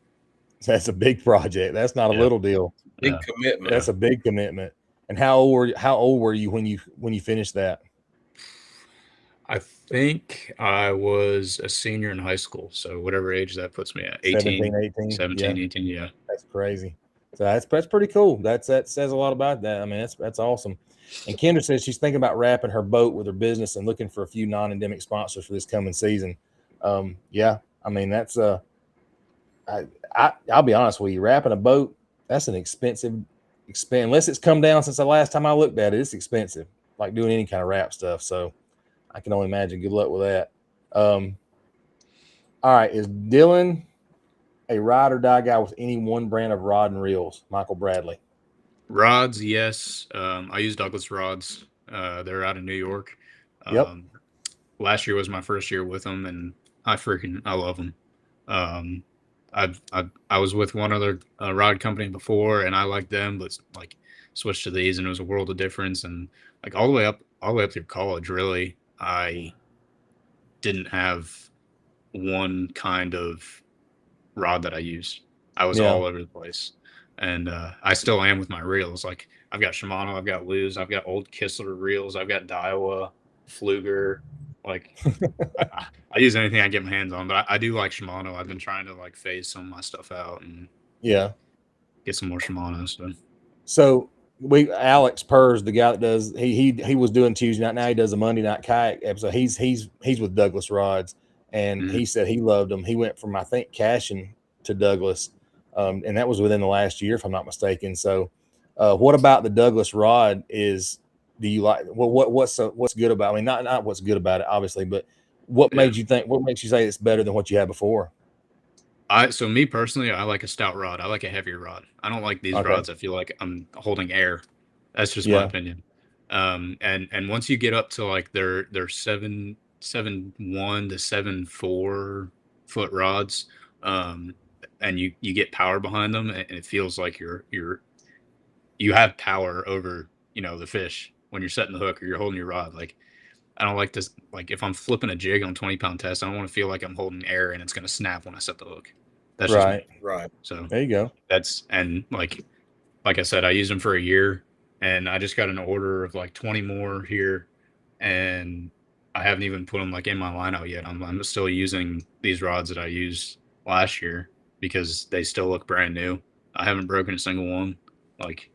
That's a big project. That's not a little deal. Big commitment. That's a big commitment. And how old were you when you finished that? I think I was a senior in high school. So whatever age that puts me at, 17, 18. Yeah. That's crazy. So that's pretty cool. That says a lot about that. I mean, that's awesome. And Kendra says she's thinking about wrapping her boat with her business and looking for a few non-endemic sponsors for this coming season. Yeah, I mean, that's I'll be honest with you, wrapping a boat, that's an expensive expense. Unless it's come down since the last time I looked at it, it's expensive, like doing any kind of wrap stuff. So I can only imagine. Good luck with that. All right, is Dylan a ride or die guy with any one brand of rod and reels? Michael Bradley. Rods, yes. I use Douglas rods. They're out of New York. Yep. Last year was my first year with them, and I love them. Um, I was with one other rod company before, and I liked them, but like switched to these, and it was a world of difference. And like all the way up through college, really, I didn't have one kind of rod that I used. I was all over the place, and I still am with my reels. Like I've got Shimano, I've got Lew's, I've got old Kistler reels, I've got Daiwa, Fluger. Like I use anything I get my hands on, but I do like Shimano. I've been trying to like phase some of my stuff out and get some more Shimano. So Alex Purrs, the guy that does he was doing Tuesday night. Now he does a Monday night kayak episode. He's with Douglas rods, and he said he loved them. He went from I think Cashin to Douglas, and that was within the last year, if I'm not mistaken. So, what about the Douglas rod? Do you like what's good about? I mean, not what's good about it, obviously, but what made you think? What makes you say it's better than what you had before? So me personally, I like a stout rod. I like a heavier rod. I don't like these rods. I feel like I'm holding air. That's just my opinion. And once you get up to like they're 7.1 to 7.4 foot rods, and you get power behind them, and it feels like you have power over the fish when you're setting the hook or you're holding your rod. Like I don't like this. Like if I'm flipping a jig on 20-pound test, I don't want to feel like I'm holding air and it's going to snap when I set the hook. That's right. Just me. Right. So there you go. And like I said, I used them for a year, and I just got an order of like 20 more here, and I haven't even put them like in my line out yet. I'm still using these rods that I used last year because they still look brand new. I haven't broken a single one. Like,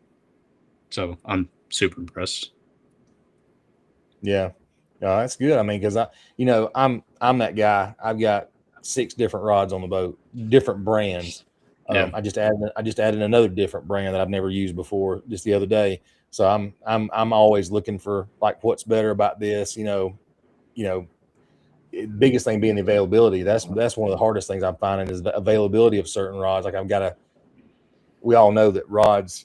so I'm super impressed. Yeah. That's good. I mean, because I'm that guy. I've got 6 different rods on the boat, different brands. I just added another different brand that I've never used before just the other day. So I'm always looking for like what's better about this. Biggest thing being the availability. That's one of the hardest things I'm finding is the availability of certain rods. Like we all know that rods,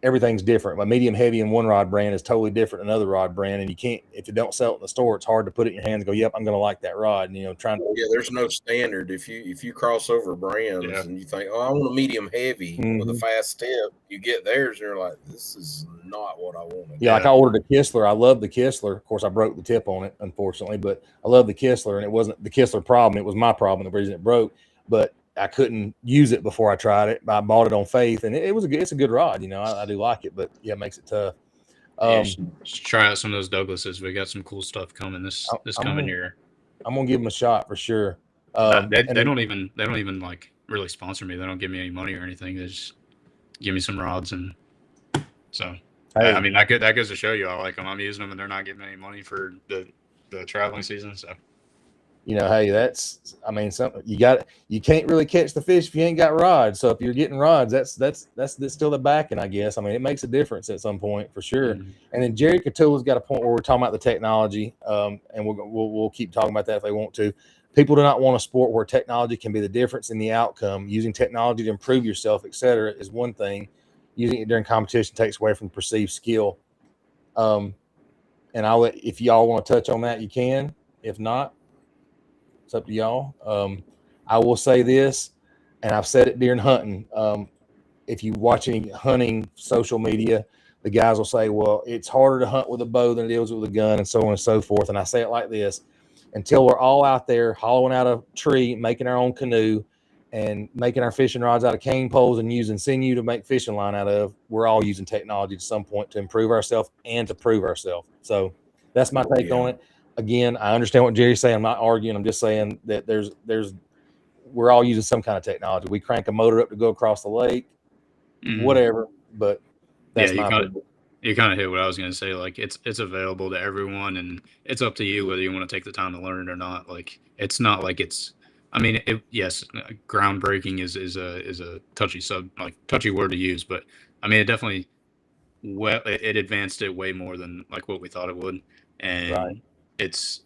everything's different. My medium heavy in one rod brand is totally different than another rod brand, and you can't, if you don't sell it in the store, it's hard to put it in your hands and go, yep, I'm going to like that rod. And there's no standard. If you cross over brands and you think, oh, I want a medium heavy with a fast tip, you get theirs and you're like, this is not what I wanted. Yeah, like I ordered a Kistler. I love the Kistler. Of course, I broke the tip on it, unfortunately, but I love the Kistler, and it wasn't the Kistler problem. It was my problem, the reason it broke. But I couldn't use it before I tried it. I bought it on faith, and it's a good rod. I do like it, but it makes it tough. Just try out some of those Douglases. We got some cool stuff coming this coming year. I'm gonna give them a shot for sure. They don't even like really sponsor me. They don't give me any money or anything. They just give me some rods, and so I mean that goes to show you I like them. I'm using them, and they're not getting any money for the traveling season. So. Hey, that's, I mean, something you can't really catch the fish if you ain't got rods. So if you're getting rods, that's still the backing, I guess. I mean, it makes a difference at some point for sure. Mm-hmm. And then Jerry Catula's got a point where we're talking about the technology, and we'll keep talking about that if they want to. People do not want a sport where technology can be the difference in the outcome. Using technology to improve yourself, etc., is one thing. Using it during competition takes away from perceived skill. And if y'all want to touch on that, you can. If not, it's up to y'all. I will say this, and I've said it during hunting. If you watch any hunting social media, the guys will say, well, it's harder to hunt with a bow than it is with a gun, and so on and so forth. And I say it like this: until we're all out there hollowing out a tree, making our own canoe, and making our fishing rods out of cane poles and using sinew to make fishing line out of, we're all using technology to some point to improve ourselves and to prove ourselves. So that's my take on it. Again, I understand what Jerry's saying. I'm not arguing. I'm just saying that we're all using some kind of technology. We crank a motor up to go across the lake, whatever. But that's my opinion. You kind of hit what I was going to say. Like it's available to everyone, and it's up to you whether you want to take the time to learn it or not. Like it's not like it's. I mean, yes, groundbreaking is a touchy word to use, but I mean, it definitely it advanced it way more than like what we thought it would, and it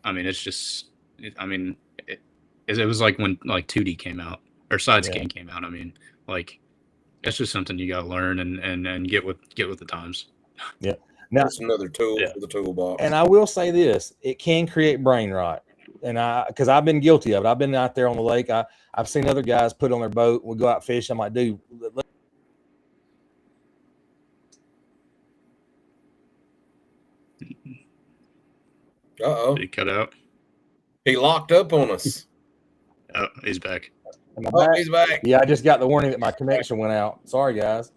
was like when like 2D came out. or side scan came out. I mean, like, it's just something you got to learn and get with the times. Yeah. Now, that's another tool for the toolbox. And I will say this: it can create brain rot, and because I've been guilty of it. I've been out there on the lake. I've seen other guys put on their boat. We go out fishing. I'm like, dude. Uh-oh. Did he cut out? He locked up on us. Oh, he's back. He's back. Yeah, I just got the warning that my connection went out. Sorry, guys.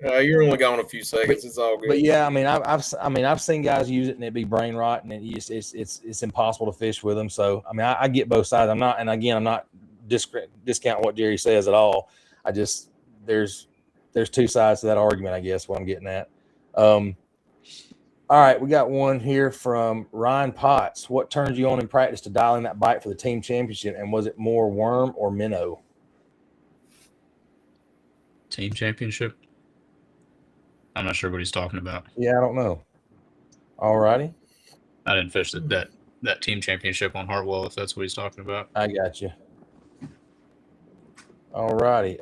You're only gone a few seconds. It's all good. But yeah, I mean, I've seen guys use it and it be brain rot, and it's impossible to fish with them. So I mean, I get both sides. I'm not discounting what Jerry says at all. I just there's two sides to that argument, I guess. What I'm getting at. All right, we got one here from Ryan Potts. What turned you on in practice to dial in that bite for the team championship, and was it more worm or minnow? Team championship? I'm not sure what he's talking about. Yeah, I don't know. All righty. I didn't fish that team championship on Hartwell, if that's what he's talking about. I got you. All righty.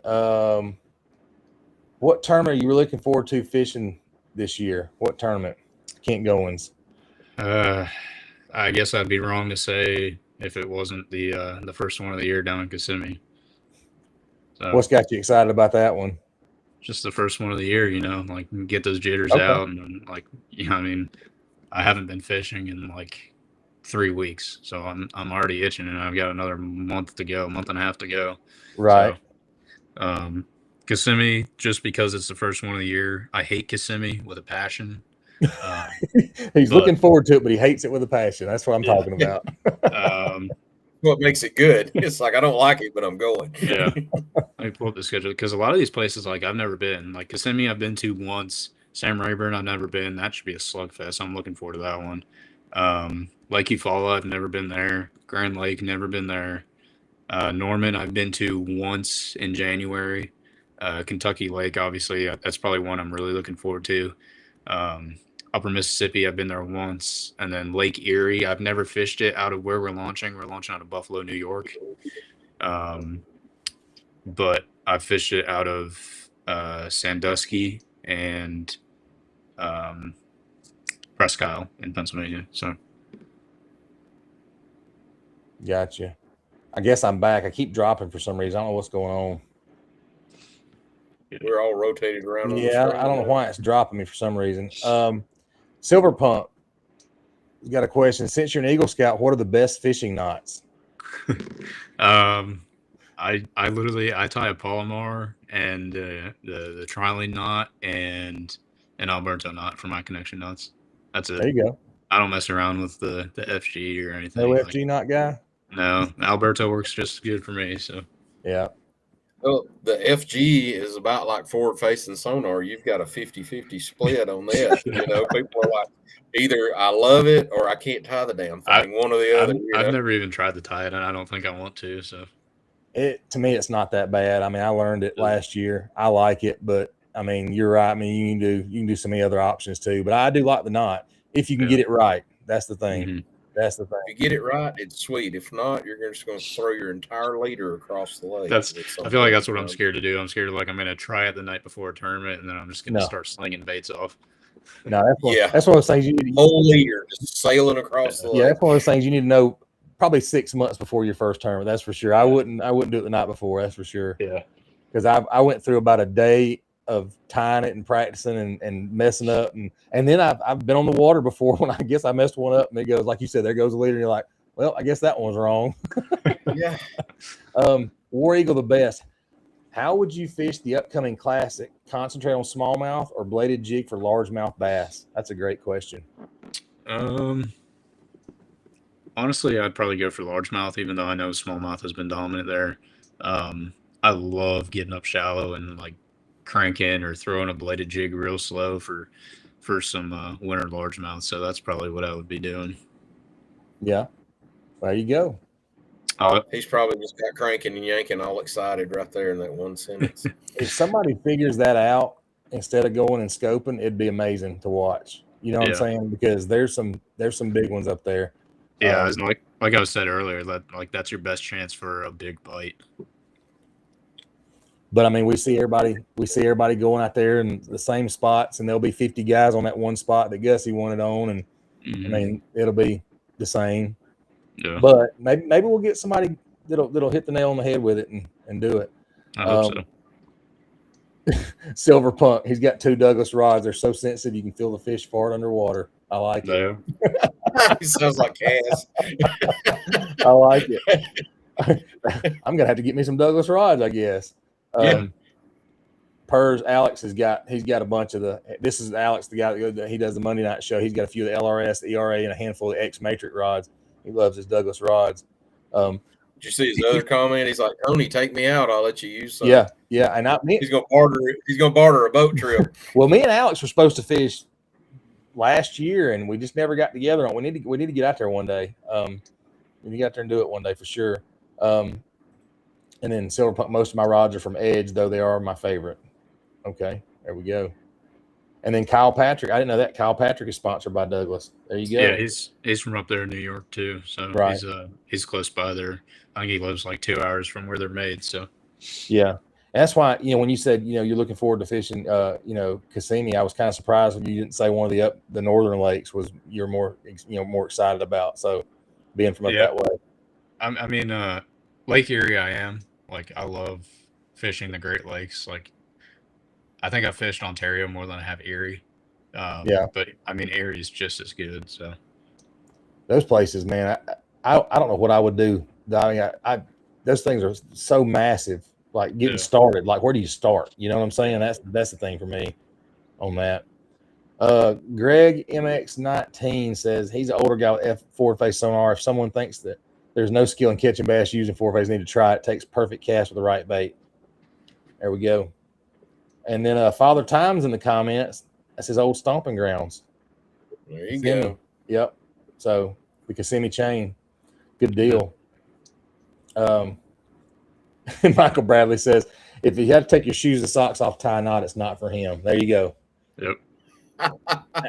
What tournament are you looking forward to fishing this year? What tournament? Kent Goins. I guess I'd be wrong to say if it wasn't the first one of the year down in Kissimmee. So, what's got you excited about that one? Just the first one of the year, like get those jitters out, and like, I mean, I haven't been fishing in like 3 weeks, so I'm already itching, and I've got another month and a half to go. Right. So, Kissimmee, just because it's the first one of the year. I hate Kissimmee with a passion. He's looking forward to it, but he hates it with a passion. That's what I'm talking about. What makes it good? It's like I don't like it, but I'm going. Yeah, I pull up the schedule because a lot of these places, like, I've never been. Like Kissimmee, I've been to once. Sam Rayburn, I've never been. That should be a slugfest. I'm looking forward to that one. Lake Eufaula, I've never been there. Grand Lake, never been there. Norman, I've been to once in January. Kentucky Lake, obviously, that's probably one I'm really looking forward to. Upper Mississippi, I've been there once. And then Lake Erie, I've never fished it out of where we're launching. We're launching out of Buffalo, New York. But I've fished it out of Sandusky and Presque Isle in Pennsylvania. So, Gotcha. I guess I'm back. I keep dropping for some reason. I don't know what's going on. We're all rotated around. Yeah, I don't know why it's dropping me for some reason. Silver Pump, you got a question. Since you're an Eagle Scout, what are the best fishing knots? I tie a Palomar and the Trilene knot and an Alberto knot for my connection knots. That's it. There you go. I don't mess around with the FG or anything. No FG knot guy? No, Alberto works just good for me. So yeah. Well, the FG is about like forward-facing sonar. You've got a 50-50 split on that. People are like, either I love it or I can't tie the damn thing. One or the other. I've never even tried to tie it, and I don't think I want to. So, to me, it's not that bad. I mean, I learned it last year. I like it, but I mean, you're right. I mean, you can do some other options too. But I do like the knot if you can get it right. That's the thing. Mm-hmm. That's the thing. If you get it right, it's sweet. If not, you're just going to throw your entire leader across the lake. I feel like that's what I'm scared to do. I'm scared I'm going to try it the night before a tournament, and then I'm just going to start slinging baits off. No, that's one of those things you need. Whole leader just sailing across the lake. Yeah, that's one of those things you need to know probably 6 months before your first tournament. That's for sure. I wouldn't do it the night before. That's for sure. Yeah, because I went through about a day of tying it and practicing and messing up, and then I've been on the water before when I guess I messed one up, and it goes like you said, there goes the leader, and you're like, well, I guess that one's wrong. Yeah. War Eagle the best. How would you fish the upcoming classic? Concentrate on smallmouth or bladed jig for largemouth bass? That's a great question. Honestly, I'd probably go for largemouth, even though I know smallmouth has been dominant there. I love getting up shallow and like cranking or throwing a bladed jig real slow for some winter largemouth. So that's probably what I would be doing. Yeah, there you go. He's probably just got cranking and yanking all excited right there in that one sentence. If somebody figures that out instead of going and scoping, it'd be amazing to watch. You know what I'm saying? Because there's some big ones up there. Yeah, like I was said earlier, that's your best chance for a big bite. But I mean, we see everybody going out there in the same spots, and there'll be 50 guys on that one spot that Gussie wanted on, and I mean, it'll be the same. Yeah. But maybe we'll get somebody that'll hit the nail on the head with it and do it. I hope so. Silver Punk, he's got 2 Douglas rods. They're so sensitive you can feel the fish fart underwater. I like it. Yeah. He sounds like Cass. I like it. I'm gonna have to get me some Douglas rods, I guess. Pers Alex he's got a bunch of this is Alex, the guy that he does the Monday night show. He's got a few of the LRS, the ERA, and a handful of X Matrix rods. He loves his Douglas rods. Did you see his other comment? He's like, Tony, take me out. I'll let you use some. Yeah. And he's gonna barter a boat trip. Well, me and Alex were supposed to fish last year, and we just never got together. We need to get out there one day. We need to get out there and do it one day for sure. And then Silver Punk, most of my rods are from Edge, though they are my favorite. Okay, there we go. And then Kyle Patrick, I didn't know that Kyle Patrick is sponsored by Douglas. There you go. Yeah, he's from up there in New York too, so right. He's close by there. I think he lives like 2 hours from where they're made. So yeah, and that's why when you said you're looking forward to fishing, Kissimmee, I was kind of surprised when you didn't say one of the northern lakes was you're more more excited about. So being from up that way. I mean, Lake Erie, I am like I love fishing the Great Lakes. Like I think I fished Ontario more than I have Erie. But I mean Erie is just as good. So those places, man, I don't know what I would do. I mean, those things are so massive. Like getting started, like where do you start? You know what I'm saying? That's the thing for me on that. Greg MX19 says he's an older guy with forward face sonar. If someone thinks that there's no skill in catching bass using forward face, need to try it. It takes perfect cast with the right bait. There we go. And then Father Time's in the comments. That's his old stomping grounds. There you go. Yep. So the Kissimmee chain, good deal. Michael Bradley says, if you have to take your shoes and socks off, tie a knot, it's not for him. There you go. Yep.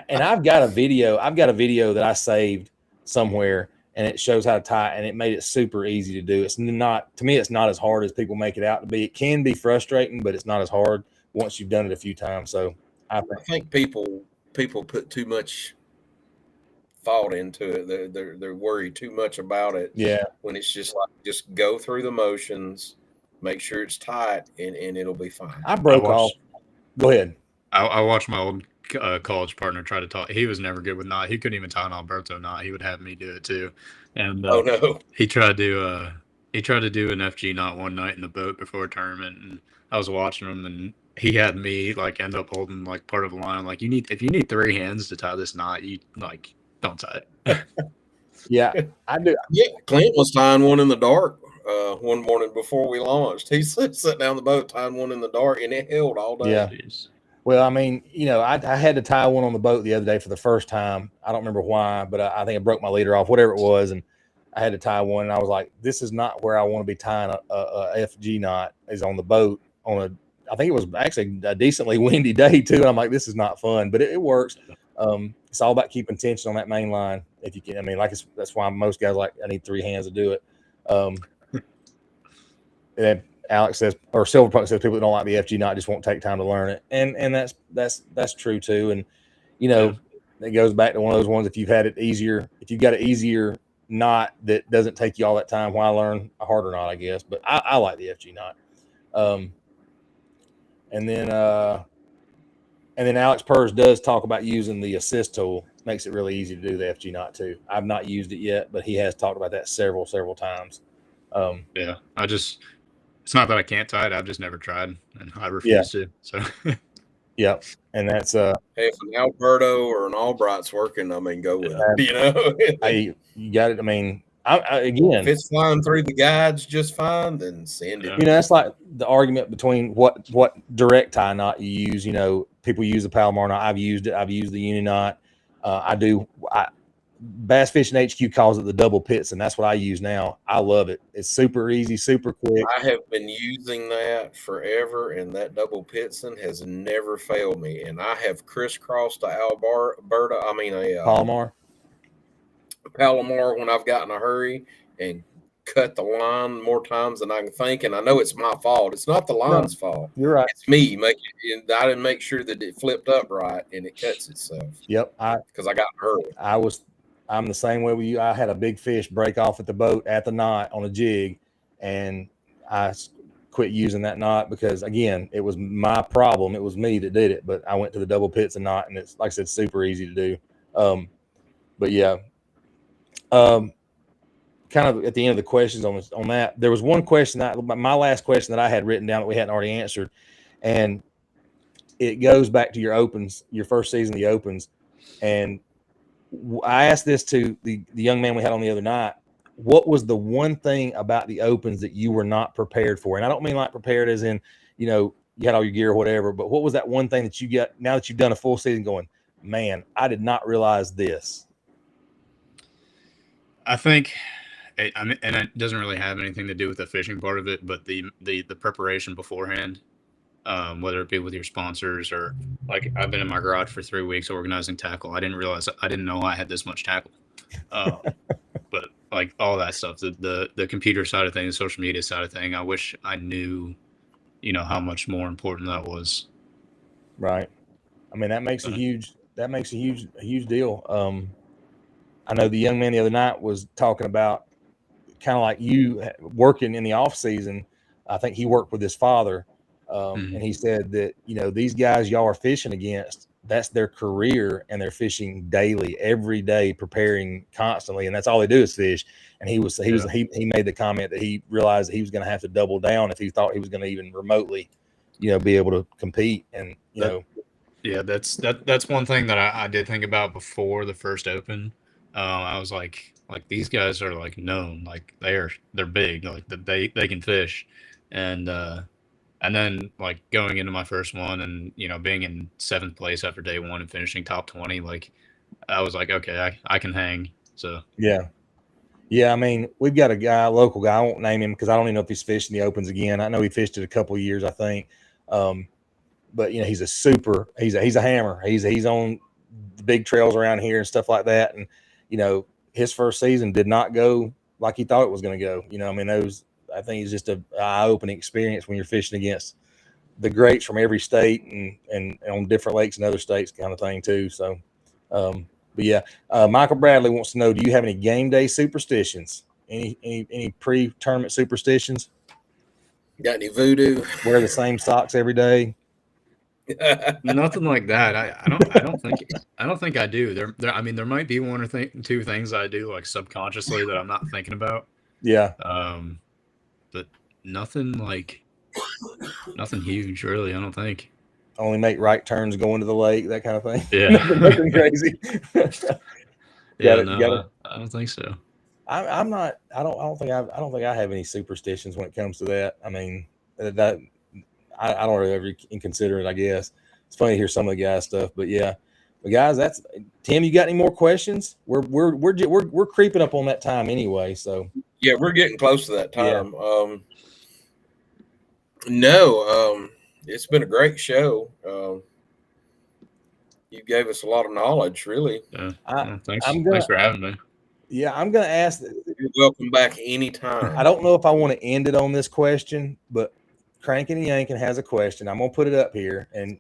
And I've got a video that I saved somewhere, and it shows how to tie, and it made it super easy to do. It's not as hard as people make it out to be. It can be frustrating, but it's not as hard once you've done it a few times. So I think people put too much thought into it. They're worried too much about it. Yeah. When it's just go through the motions, make sure it's tight, and it'll be fine. I broke off. Go ahead. I watched my old college partner try to talk. He was never good with knot. He couldn't even tie an Alberto knot. He would have me do it too. And oh no, he tried to do an FG knot one night in the boat before a tournament, and I was watching him, and he had me like end up holding like part of the line. Like if you need 3 hands to tie this knot, you like don't tie it. Yeah, I do. Yeah, Clint was tying one in the dark one morning before we launched. He sat down the boat tying one in the dark, and it held all day. Yeah. Well, I mean, I had to tie one on the boat the other day for the first time. I don't remember why, but I think I broke my leader off, whatever it was, and I had to tie one. And I was like, "This is not where I want to be tying a FG knot." Is on the boat on I think it was actually a decently windy day too. And I'm like, "This is not fun," but it works. It's all about keeping tension on that main line. If you can, I mean, that's why most guys like I need 3 hands to do it. And Alex says, or Silver Punk says, people that don't like the FG knot just won't take time to learn it, and that's true too. And it goes back to one of those ones. If you've got an easier knot that doesn't take you all that time, why learn a harder knot? I guess, but I like the FG knot. And then Alex Purrs does talk about using the assist tool. Makes it really easy to do the FG knot too. I've not used it yet, but he has talked about that several times. It's not that I can't tie it. I've just never tried, and I refuse to. So, yeah, and that's hey, if an Alberto or an Albright's working, I mean, go with it. Hey, you got it. I mean, again, if it's flying through the guides just fine, then send it. That's like the argument between what direct tie knot you use. People use the Palomar knot. I've used it. I've used the uni knot. Bass Fishing HQ calls it the double pits, and that's what I use now. I love it. It's super easy, super quick. I have been using that forever, and that double pitson has never failed me. And I have crisscrossed a Palomar when I've gotten a hurry and cut the line more times than I can think, and I know it's my fault. It's not the line's fault. You're right. It's me I didn't make sure that it flipped up right and it cuts itself. Yep. Because I got hurt. I'm the same way with you. I had a big fish break off at the boat at the knot on a jig, and I quit using that knot because, again, it was my problem. It was me that did it, but I went to the double pits and knot, and it's, like I said, super easy to do. But yeah, kind of at the end of the questions on that, there was one question my last question that I had written down that we hadn't already answered, and it goes back to your opens, your first season, the opens. And I asked this to the young man we had on the other night. What was the one thing about the opens that you were not prepared for? And I don't mean like prepared as in, you had all your gear or whatever, but what was that one thing that you got now that you've done a full season going, man, I did not realize this? I think, and it doesn't really have anything to do with the fishing part of it, but the preparation beforehand, whether it be with your sponsors or like I've been in my garage for 3 weeks organizing tackle. I didn't know I had this much tackle. But like all that stuff, the computer side of things, social media side of things, I wish I knew, how much more important that was. Right. I mean, that makes a huge deal. I know the young man the other night was talking about kind of like you working in the off season. I think he worked with his father. And he said that, these guys y'all are fishing against, that's their career, and they're fishing daily, every day, preparing constantly. And that's all they do is fish. And he made the comment that he realized that he was going to have to double down if he thought he was going to even remotely, be able to compete. And, yeah, that's one thing that I did think about before the first open. I was like these guys are like known, like they're big, like they can fish. And then like going into my first one and, being in 7th place after day one and finishing top 20, like I was like, okay, I can hang. So, yeah. Yeah. I mean, we've got a local guy. I won't name him because I don't even know if he's fishing the opens again. I know he fished it a couple of years, I think. But he's a hammer. He's on the big trails around here and stuff like that. And, his first season did not go like he thought it was going to go. I think it's just an eye-opening experience when you're fishing against the greats from every state and on different lakes and other states kind of thing too. So, but yeah, Michael Bradley wants to know, do you have any game day superstitions? Any pre-tournament superstitions? Got any voodoo? Wear the same socks every day? Nothing like that. I don't think I do. There might be one or two things I do like subconsciously that I'm not thinking about. Yeah. But nothing huge, really. I don't think. Only make right turns going to the lake, that kind of thing. Yeah, nothing crazy. I don't think so. I'm not. I don't think I have any superstitions when it comes to that. I mean, that I don't really ever consider it. I guess it's funny to hear some of the guys' stuff, but yeah. But guys, that's Tim. You got any more questions? We're creeping up on that time anyway, so. Yeah, we're getting close to that time. Yeah. It's been a great show. You gave us a lot of knowledge, really. Thanks for having me. Yeah, I'm going to ask. You're welcome back anytime. I don't know if I want to end it on this question, but Cranking and Yanking has a question. I'm going to put it up here, and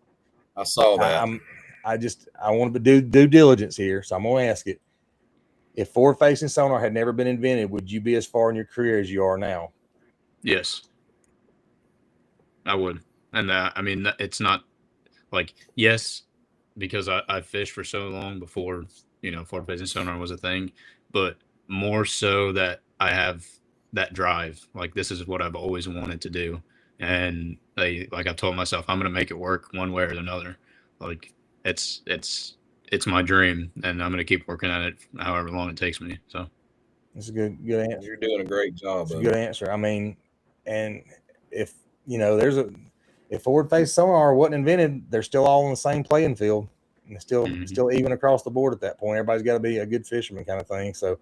I saw that. I want to do due diligence here, so I'm going to ask it. If forward-facing sonar had never been invented, would you be as far in your career as you are now? Yes, I would. And it's not like, yes, because I fished for so long before, forward-facing sonar was a thing, but more so that I have that drive. Like, this is what I've always wanted to do. And I've told myself, I'm going to make it work one way or another. Like, it's my dream, and I'm going to keep working at it however long it takes me. So that's a good answer. You're doing a great job. It's a good answer. I mean, and if if forward-facing sonar wasn't invented, they're still all on the same playing field, and still even across the board at that point. Everybody's got to be a good fisherman, kind of thing. So,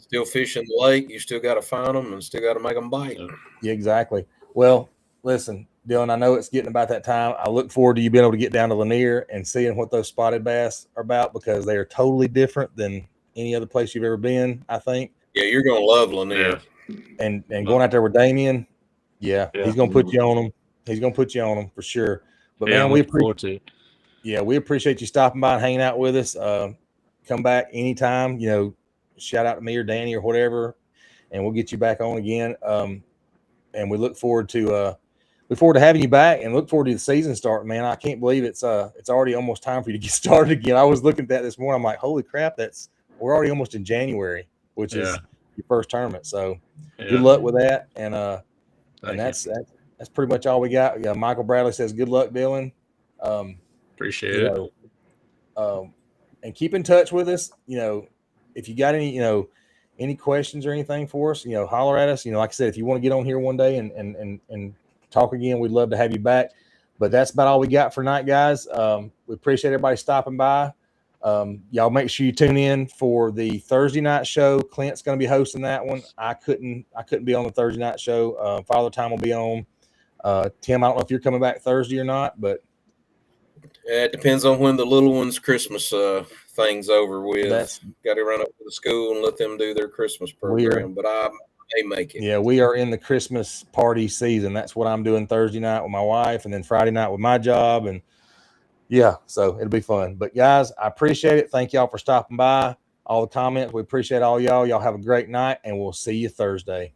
still fishing the lake, you still got to find them and still got to make them bite. Yeah, exactly. Well, listen, Dylan, I know it's getting about that time. I look forward to you being able to get down to Lanier and seeing what those spotted bass are about, because they are totally different than any other place you've ever been, I think. Yeah, you're going to love Lanier. and going out there with Damien, he's gonna put you on him. He's gonna put you on him for sure. But man, we appreciate. Yeah, we appreciate you stopping by and hanging out with us. Come back anytime. Shout out to me or Danny or whatever, and we'll get you back on again. And we look forward to having you back, and look forward to the season starting. Man, I can't believe it's already almost time for you to get started again. I was looking at that this morning. I'm like, holy crap, we're already almost in January, which is your first tournament. So good luck with that. And that's pretty much all we got. Yeah, Michael Bradley says good luck, Dylan. Appreciate it. And keep in touch with us. If you got any questions or anything for us, holler at us. Like I said, if you want to get on here one day and talk again, we'd love to have you back. But that's about all we got for tonight, guys. We appreciate everybody stopping by. Y'all make sure you tune in for the Thursday night show. Clint's going to be hosting that one. I couldn't be on the Thursday night show. Father Time will be on. Tim, I don't know if you're coming back Thursday or not, but it depends on when the little one's Christmas thing's over with. Got to run up to the school and let them do their Christmas program. But I may make it. Yeah, we are in the Christmas party season. That's what I'm doing Thursday night with my wife, and then Friday night with my job. And so it'll be fun. But guys, I appreciate it. Thank y'all for stopping by. All the comments, we appreciate all y'all. Y'all have a great night, and we'll see you Thursday.